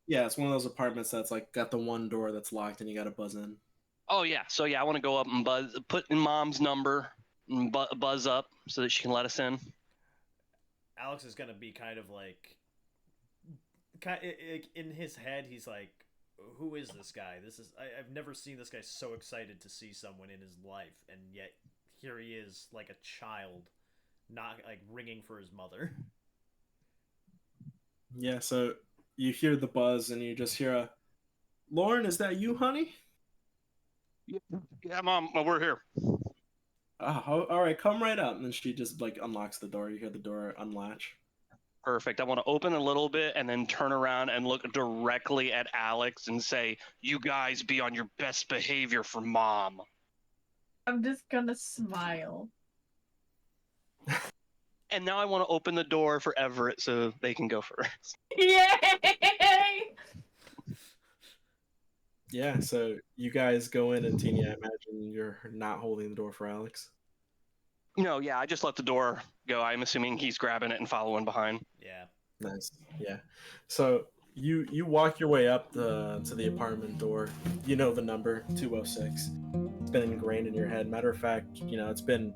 Yeah, it's one of those apartments that's like got the one door that's locked and you gotta buzz in. Oh yeah. So yeah, I want to go up and put in mom's number and buzz up so that she can let us in. Alex is gonna be kind of like, in his head, he's like, "Who is this guy? I've never seen this guy so excited to see someone in his life, and yet here he is, like a child, not like ringing for his mother." Yeah, so you hear the buzz and you just hear Lauren, is that you, honey? Yeah, mom, we're here. Oh, all right, come right up. And then she just like unlocks the door. You hear the door unlatch. Perfect. I want to open a little bit and then turn around and look directly at Alex and say, "You guys be on your best behavior for mom." I'm just gonna smile. And now I want to open the door for Everett so they can go first. Yay! Yeah, so you guys go in, and Teeny, I imagine you're not holding the door for Alex. No, yeah, I just let the door go. I'm assuming he's grabbing it and following behind. Yeah. Nice. Yeah. So you walk your way up to the apartment door. You know the number 206. It's been ingrained in your head. Matter of fact, it's been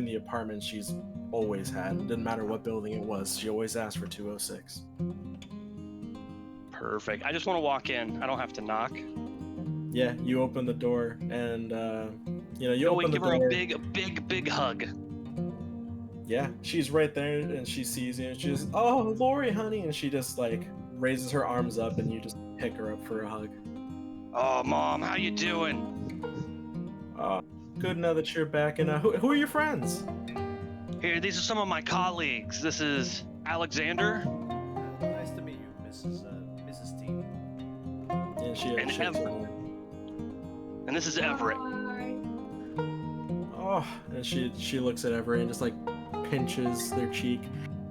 the apartment she's always had. It didn't matter what building it was. She always asked for 206. Perfect. I just want to walk in. I don't have to knock. Yeah, you open the door, and you open the give her door. a big hug. Yeah, she's right there, and she sees you, and she's, "Oh, Lori, honey," and she just like raises her arms up, and you just pick her up for a hug. Oh, mom, how you doing? Good now that you're back. And who are your friends? Here, these are some of my colleagues. This is Alexander. Nice to meet you, Mrs. T. And she And shakes Everett. her hand. And this is Everett. Bye. Oh, and she looks at Everett and just like pinches their cheek.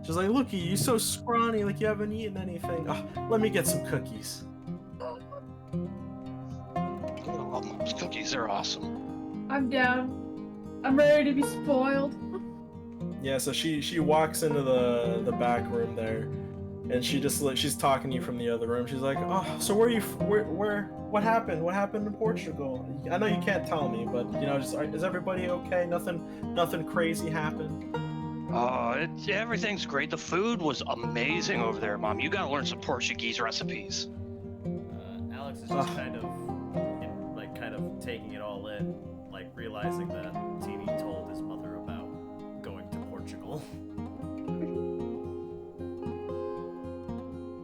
She's like, "Look, you so scrawny, like you haven't eaten anything. Oh, let me get some cookies." Oh, mom's cookies are awesome. I'm down. I'm ready to be spoiled. Yeah, so she walks into the back room there, and she's talking to you from the other room. She's like, "Oh, so what happened? What happened in Portugal? I know you can't tell me, but is everybody okay? Nothing crazy happened?" Oh, everything's great. The food was amazing over there, mom. You gotta learn some Portuguese recipes. Alex is just kind of taking it all in, like realizing that Teeny told his mother about going to Portugal.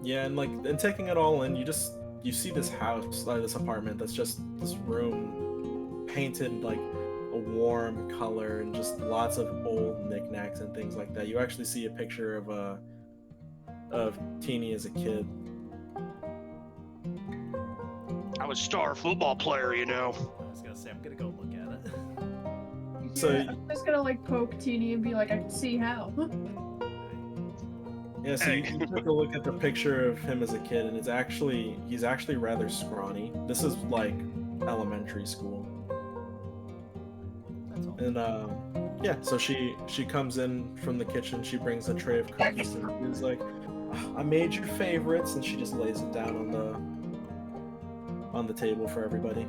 Yeah, and taking it all in, you see this house, this apartment that's just this room painted like a warm color and just lots of old knickknacks and things like that. You actually see a picture of Teeny as a kid. I was a star football player, I was gonna say, I'm gonna go look at it. So I'm just gonna like poke Teeny and be like, I can see how. yeah, so you took a look at the picture of him as a kid, and he's actually rather scrawny. This is like elementary school. That's all. And yeah, so she comes in from the kitchen. She brings a tray of cookies, and she's like, "I made your favorites," and she just lays it down on the table for everybody.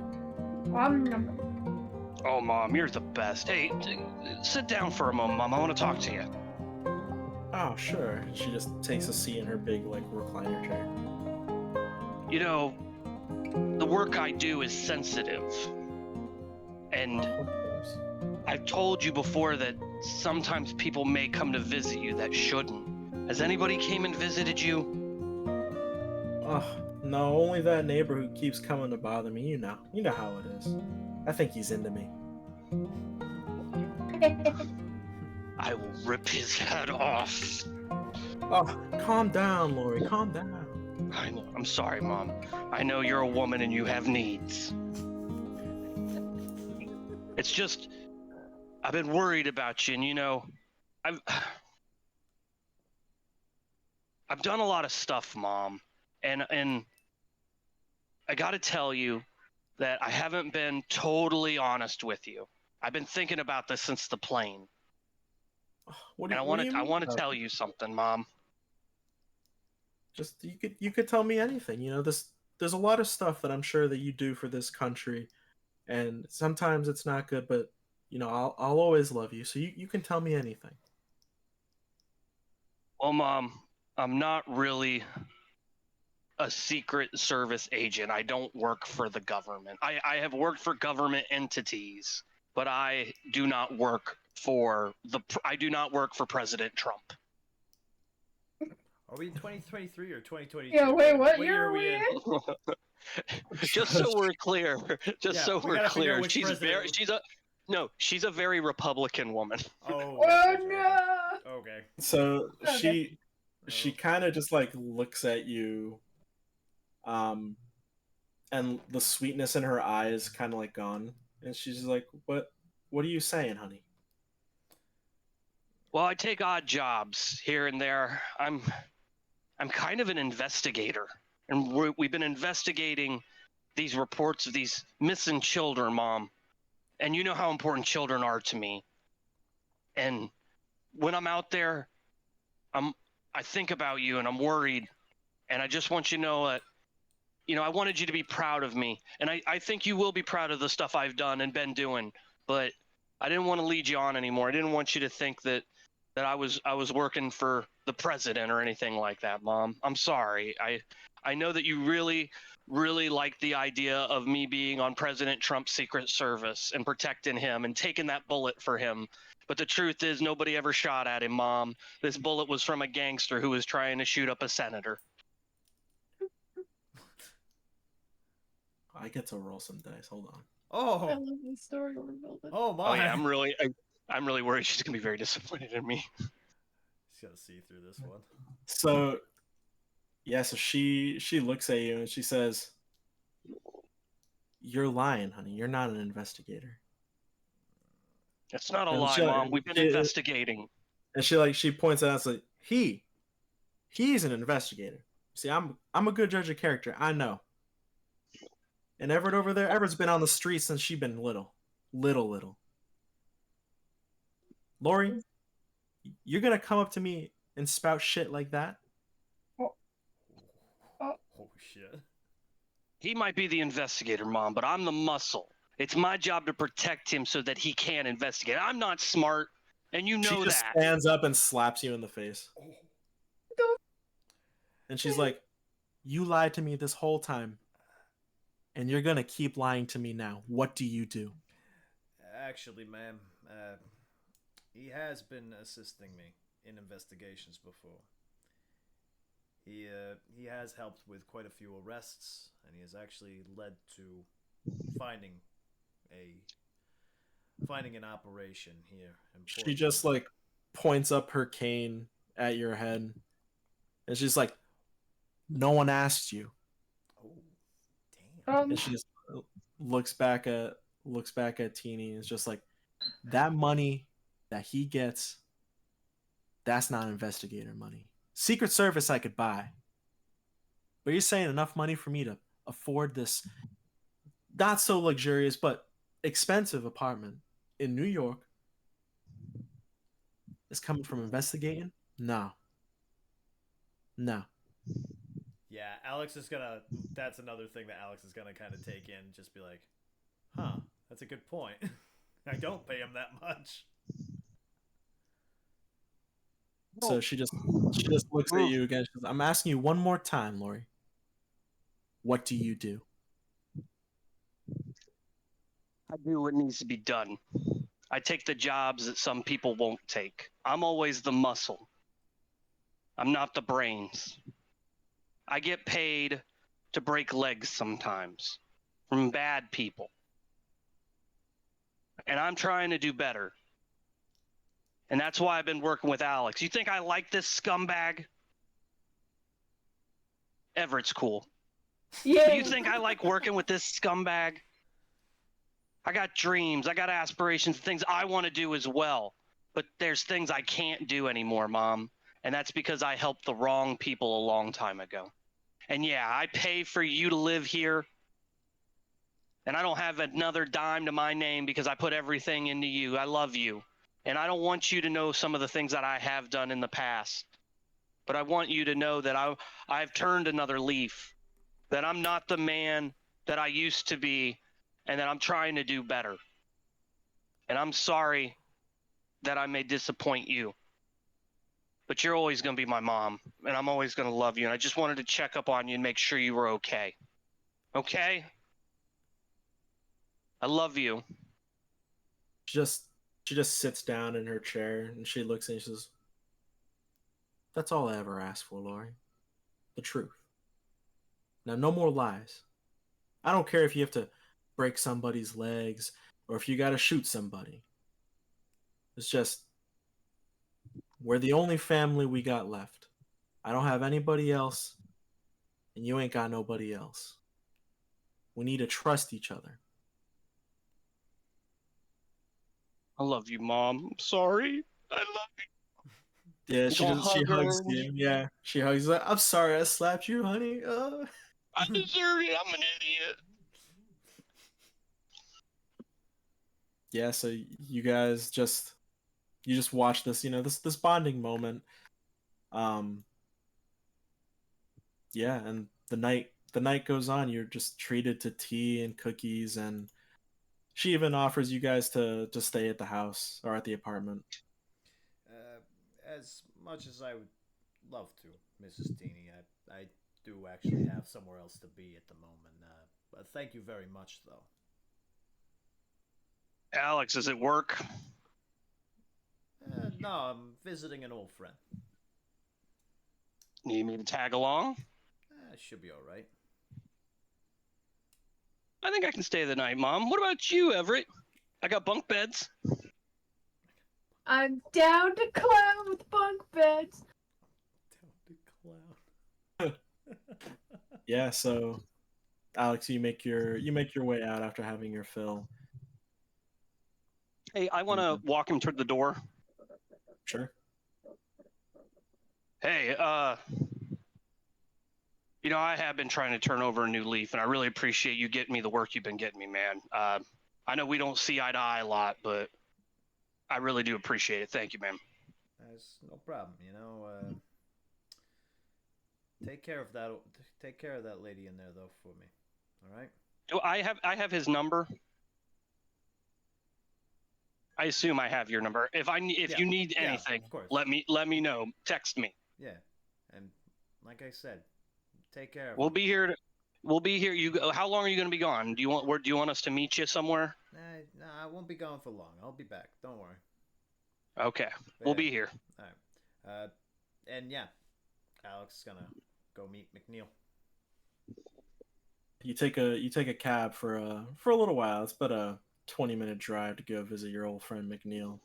Oh, mom, you're the best. Hey, sit down for a moment, mom. I want to talk to you. Oh, sure. And she just takes a seat in her big like recliner chair. You know, the work I do is sensitive. And Of course. I've told you before that sometimes people may come to visit you that shouldn't. Has anybody came and visited you? Oh, no, only that neighbor who keeps coming to bother me. You know how it is. I think he's into me. I will rip his head off. Oh, calm down, Lori. Calm down. I know. I'm sorry, Mom. I know you're a woman and you have needs. It's just, I've been worried about you, and you know, I've done a lot of stuff, Mom, and I got to tell you that I haven't been totally honest with you. I've been thinking about this since the plane, What do and you, what do you I mean want to about tell it? you something, Mom. Just you could tell me anything. You know, there's a lot of stuff that I'm sure that you do for this country, and sometimes it's not good, but you know, I'll always love you. So you can tell me anything. Well, Mom, I'm not really a Secret Service agent. I don't work for the government. I have worked for government entities, but I do not work for President Trump. Are we in 2023 or 2022? Yeah, wait, what year year are we in? Just so we're clear, Yeah, we we're gotta figure out clear, which president- she's a very Republican woman. Oh, Oh gotcha, no! okay. So Okay. she kind of just like looks at you, and the sweetness in her eyes kind of like gone, and she's just like, what are you saying, honey? Well, I take odd jobs here and there. I'm kind of an investigator, and we've been investigating these reports of these missing children, Mom. And you know how important children are to me. And when I'm out there, I think about you and I'm worried. And I just want you to know that, you know, I wanted you to be proud of me. And I think you will be proud of the stuff I've done and been doing. But I didn't want to lead you on anymore. I didn't want you to think that I was working for the president or anything like that, Mom. I'm sorry. I know that you really like the idea of me being on President Trump's Secret Service and protecting him and taking that bullet for him. But the truth is nobody ever shot at him, Mom. This bullet was from a gangster who was trying to shoot up a senator. I get to roll some dice. Hold on. I Oh, love this story we're building. oh my! Oh yeah, I'm really worried she's gonna be very disappointed in me. Just gotta see through this one. So yeah, so she looks at you and she says, "You're lying, honey. You're not an investigator." It's not a And lie, she- Mom. We've been she- investigating. And she points out, it's like, he's an investigator. See, I'm a good judge of character. I know. And Everett over there, Everett's been on the streets since she been little. Lori, you're gonna come up to me and spout shit like that? Oh shit! He might be the investigator, Mom, but I'm the muscle. It's my job to protect him so that he can investigate. I'm not smart, and you know She just that. stands up and slaps you in the face. And she's like, "You lied to me this whole time. And you're gonna keep lying to me now. What do you do?" Actually, ma'am, he has been assisting me in investigations before. He has helped with quite a few arrests, and he has actually led to finding an operation here in She Portland. just like points up her cane at your head. And she's like, "No one asked you." Oh, damn! And she just looks back at Teeny and is just like, "That money that he gets, that's not investigator money. Secret Service I could buy. But you're saying enough money for me to afford this not so luxurious but expensive apartment in New York is coming from investigating? No. Yeah, Alex is gonna. That's another thing that Alex is gonna kind of take in. Just be like, "Huh, that's a good point. I don't pay him that much." So she just looks at you again. She goes, "I'm asking you one more time, Lori. what do you do? I do what needs to be done. I take the jobs that some people won't take. I'm always the muscle. I'm not the brains. I get paid to break legs sometimes from bad people. And I'm trying to do better. And that's why I've been working with Alex. You think I like this scumbag? Everett's cool. Yeah. But you think I like working with this scumbag? I got dreams, I got aspirations, things I want to do as well. But there's things I can't do anymore, Mom. And that's because I helped the wrong people a long time ago. And yeah, I pay for you to live here. And I don't have another dime to my name because I put everything into you. I love you. And I don't want you to know some of the things that I have done in the past. But I want you to know that I've turned another leaf. That I'm not the man that I used to be. And that I'm trying to do better. And I'm sorry that I may disappoint you. But you're always going to be my mom. And I'm always going to love you. And I just wanted to check up on you and make sure you were okay. Okay? I love you. She just sits down in her chair and she looks and she says, "That's all I ever asked for, Lori. The truth. Now, no more lies. I don't care if you have to break somebody's legs or if you got to shoot somebody. It's just, we're the only family we got left. I don't have anybody else, and you ain't got nobody else. We need to trust each other." I love you, Mom. I'm sorry. I love you. Yeah, she Don't does. She hug her. hugs you. Yeah, she hugs. Like, "I'm sorry, I slapped you, honey." I deserve it. I'm an idiot. Yeah. So you guys just watch this. This bonding moment. Yeah, and the night goes on. You're just treated to tea and cookies, and she even offers you guys to stay at the house or at the apartment. As much as I would love to, Mrs. Teeny, I do actually have somewhere else to be at the moment. But thank you very much, though. Alex, is it work? No, I'm visiting an old friend. Need me to tag along? Should be all right. I think I can stay the night, Mom. What about you, Everett? I got bunk beds. I'm down to clown with bunk beds. Down to clown. Yeah. So, Alex, you make your way out after having your fill. Hey, I want to walk him toward the door. Sure. Hey, I have been trying to turn over a new leaf, and I really appreciate you getting me the work you've been getting me, man. I know we don't see eye to eye a lot, but I really do appreciate it. Thank you, man. That's no problem. Take care of that. Take care of that lady in there, though, for me. All right. Do I have his number? I assume I have your number. If you need anything, of course. let me know. Text me. Yeah, and like I said, take care of We'll him. be here. We'll be here. How long are you going to be gone? Do you want us to meet you somewhere? Nah, I won't be gone for long. I'll be back. Don't worry. Okay, we'll be here. All right. And yeah, Alex is gonna go meet McNeil. You take a cab for a little while. It's about a 20-minute drive to go visit your old friend McNeil.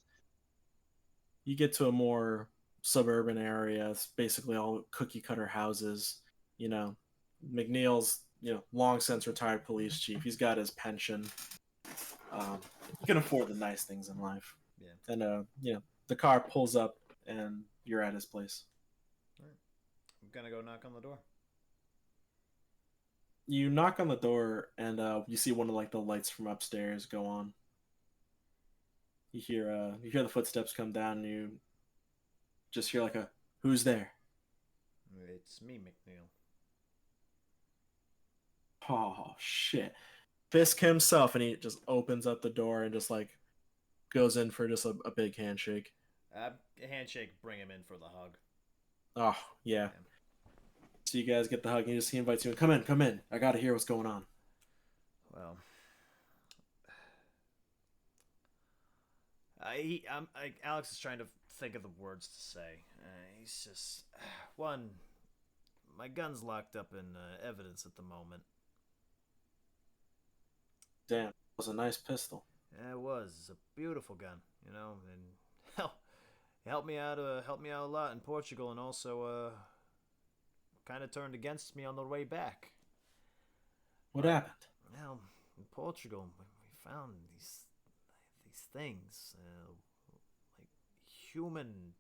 You get to a more suburban area. It's basically all cookie cutter houses. McNeil's long since retired police chief. He's got his pension. He can afford the nice things in life. Yeah. And the car pulls up and you're at his place. All right. I'm gonna go knock on the door. You knock on the door and you see one of the lights from upstairs go on. You hear the footsteps come down and you just hear a "Who's there?" It's me, McNeil. Oh shit. Fisk himself, and he just opens up the door and just goes in for just a big handshake. Handshake, bring him in for the hug. Oh yeah. So you guys get the hug, and he invites you in. Come in, come in. I gotta hear what's going on. Well, Alex is trying to think of the words to say. He's just one. My gun's locked up in evidence at the moment. Damn, it was a nice pistol. Yeah, it was. It's a beautiful gun, you know, and hell, it helped me out a lot in Portugal, and also kind of turned against me on the way back. What happened? Well, in Portugal, we found these things, like human,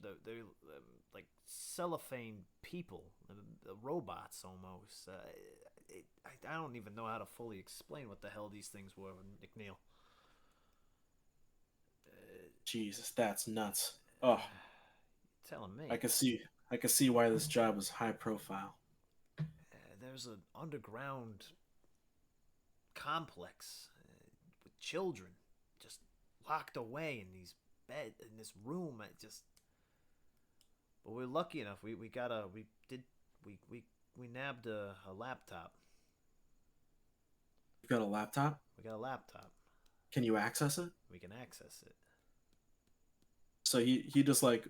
they're like cellophane people, robots almost. I don't even know how to fully explain what the hell these things were, McNeil. Jesus, that's nuts. Oh, Telling me. I can see why this job was high profile. There's an underground complex with children just locked away in these in this room. But we're lucky enough. We nabbed a laptop. You got a laptop? We got a laptop. Can you access it? We can access it. So he just like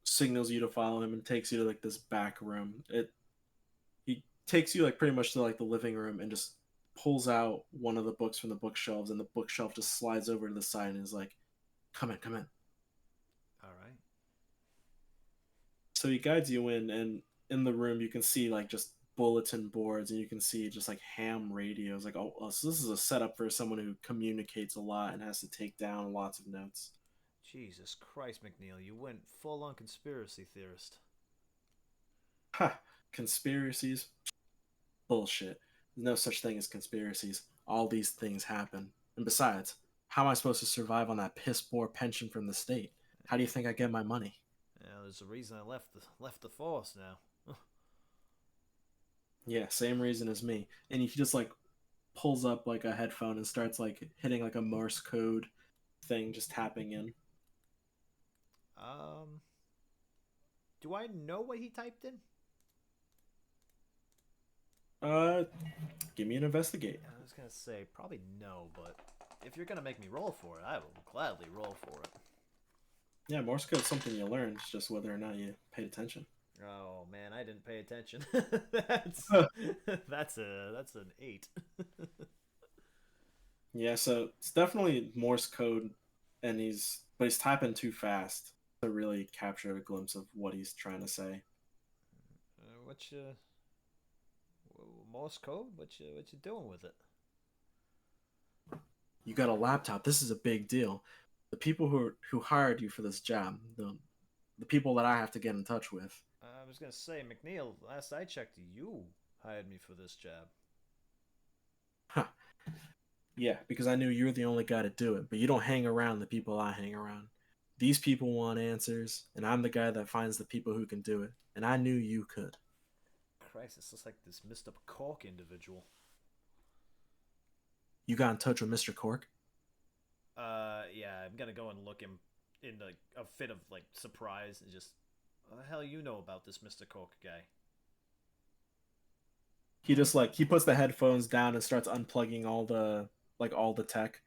signals you to follow him and takes you to like this back room. He takes you like pretty much to like the living room and just pulls out one of the books from the bookshelves, and the bookshelf just slides over to the side and is like, come in. All right. So he guides you in, and in the room you can see like just bulletin boards, and you can see just like ham radios. Like, oh, so this is a setup for someone who communicates a lot and has to take down lots of notes. Jesus Christ, McNeil, you went full on conspiracy theorist. Ha! Conspiracies? Bullshit. There's no such thing as conspiracies. All these things happen. And besides, how am I supposed to survive on that piss-poor pension from the state? How do you think I get my money? Yeah, there's a reason I left the force now. Yeah, same reason as me. And he just like pulls up like a headphone and starts like hitting like a Morse code thing, just tapping in. Do I know what he typed in? Give me an investigate. I was gonna say probably no, but if you're gonna make me roll for it, I will gladly roll for it. Yeah, Morse code's something you learn. It's just whether or not you paid attention. Oh man, I didn't pay attention. That's an 8. Yeah, so it's definitely Morse code, and he's typing too fast to really capture a glimpse of what he's trying to say. Morse code? What you doing with it? You got a laptop. This is a big deal. The people who hired you for this job, the people that I have to get in touch with. I was gonna say, McNeil, last I checked, you hired me for this job. Huh. Yeah, because I knew you were the only guy to do it, but you don't hang around the people I hang around. These people want answers, and I'm the guy that finds the people who can do it, and I knew you could. Christ, it's just like this Mr. Cork individual. You got in touch with Mr. Cork? Yeah, I'm gonna go and look him in like a fit of like surprise and just, what the hell you know about this Mr. Cork guy? He just like he puts the headphones down and starts unplugging all the tech.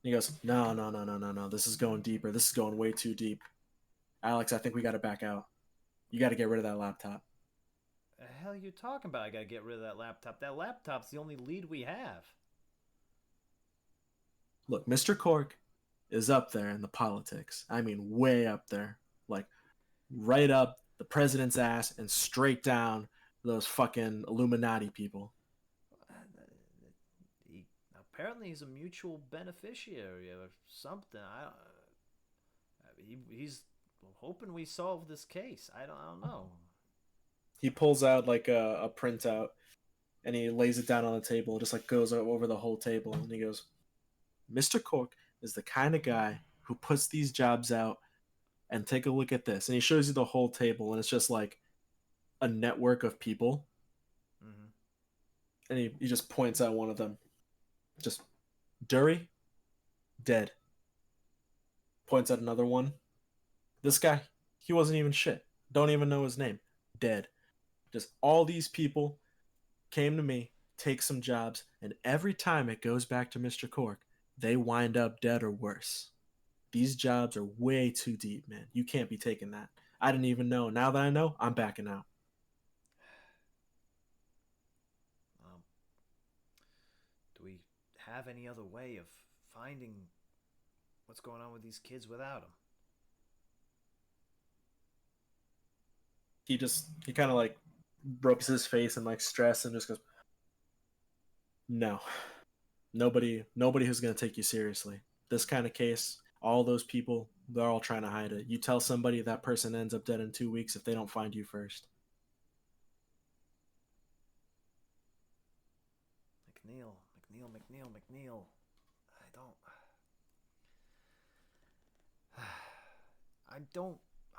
He goes, no, this is going deeper. This is going way too deep. Alex, I think we got to back out. You got to get rid of that laptop. The hell are you talking about? I gotta get rid of that laptop. That laptop's the only lead we have. Look, Mr. Cork is up there in the politics. I mean, way up there. Like, right up the president's ass and straight down those fucking Illuminati people. Apparently he's a mutual beneficiary or something. He's hoping we solve this case. I don't know. He pulls out like a printout and he lays it down on the table, just like goes over the whole table, and he goes, Mr. Cork is the kind of guy who puts these jobs out, and take a look at this. And he shows you the whole table, and it's just like a network of people. Mm-hmm. And he just points out one of them. Just, Dury, dead. Points at another one. This guy, he wasn't even shit. Don't even know his name. Dead. Just all these people came to me, take some jobs, and every time it goes back to Mr. Cork, they wind up dead or worse. These jobs are way too deep, man. You can't be taking that. I didn't even know. Now that I know, I'm backing out. Do we have any other way of finding what's going on with these kids without him? He kind of like rubs his face in like stress and just goes, no, nobody who's going to take you seriously. This kind of case, all those people, they're all trying to hide it. You tell somebody, that person ends up dead in 2 weeks if they don't find you first. McNeil.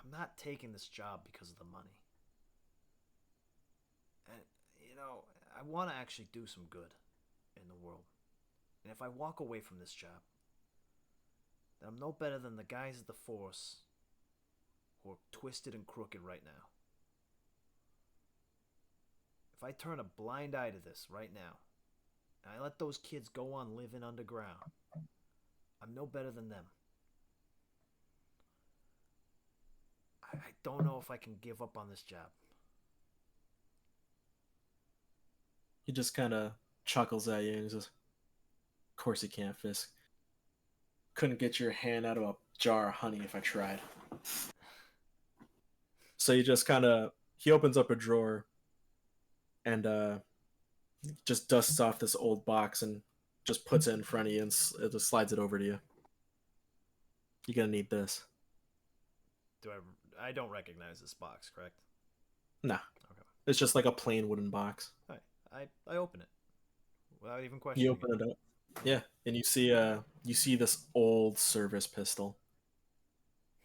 I'm not taking this job because of the money. And, I want to actually do some good in the world. And if I walk away from this job, then I'm no better than the guys at the Force who are twisted and crooked right now. If I turn a blind eye to this right now, and I let those kids go on living underground, I'm no better than them. I don't know if I can give up on this job. He just kind of chuckles at you and says, of course he can't, Fisk. Couldn't get your hand out of a jar of honey if I tried. So he just he opens up a drawer and just dusts off this old box and just puts it in front of you and it just slides it over to you. You're gonna need this. I don't recognize this box, correct? No. Okay. It's just like a plain wooden box. All right. I open it without even questioning. You open it up. Yeah, and you see this old service pistol.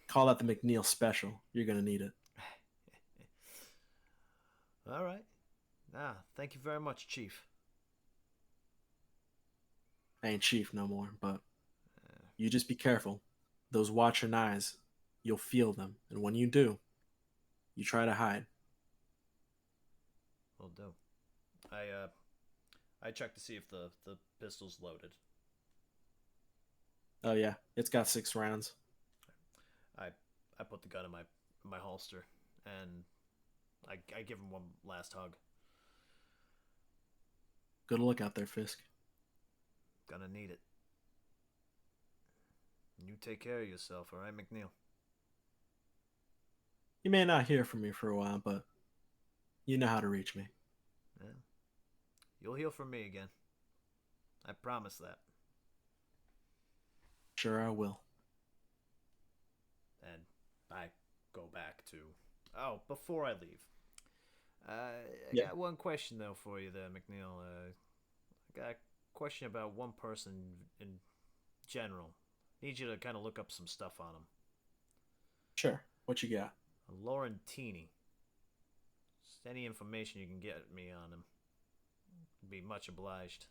Call that the McNeil Special. You're gonna need it. All right. Thank you very much, Chief. I ain't Chief no more, but you just be careful. Those watching eyes, you'll feel them, and when you do, you try to hide. Will do. I check to see if the pistol's loaded. Oh yeah, it's got 6 rounds. I put the gun in my holster, and I give him one last hug. Good luck out there, Fisk. Gonna need it. You take care of yourself, all right, McNeil? You may not hear from me for a while, but you know how to reach me. Yeah. You'll hear from me again. I promise that. Sure I will. And I go back to... Oh, before I leave. I got one question, though, for you there, McNeil. I got a question about one person in general. Need you to kind of look up some stuff on him. Sure. What you got? Laurentini. Just any information you can get me on him. Be much obliged.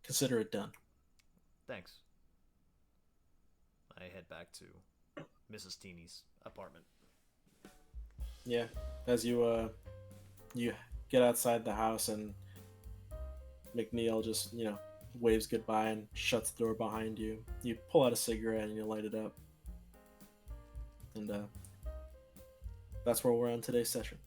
Consider it done. Thanks. I head back to Mrs. Teeny's apartment. Yeah, as you get outside the house and McNeil just, waves goodbye and shuts the door behind you. You pull out a cigarette and you light it up. And that's where we're on today's session.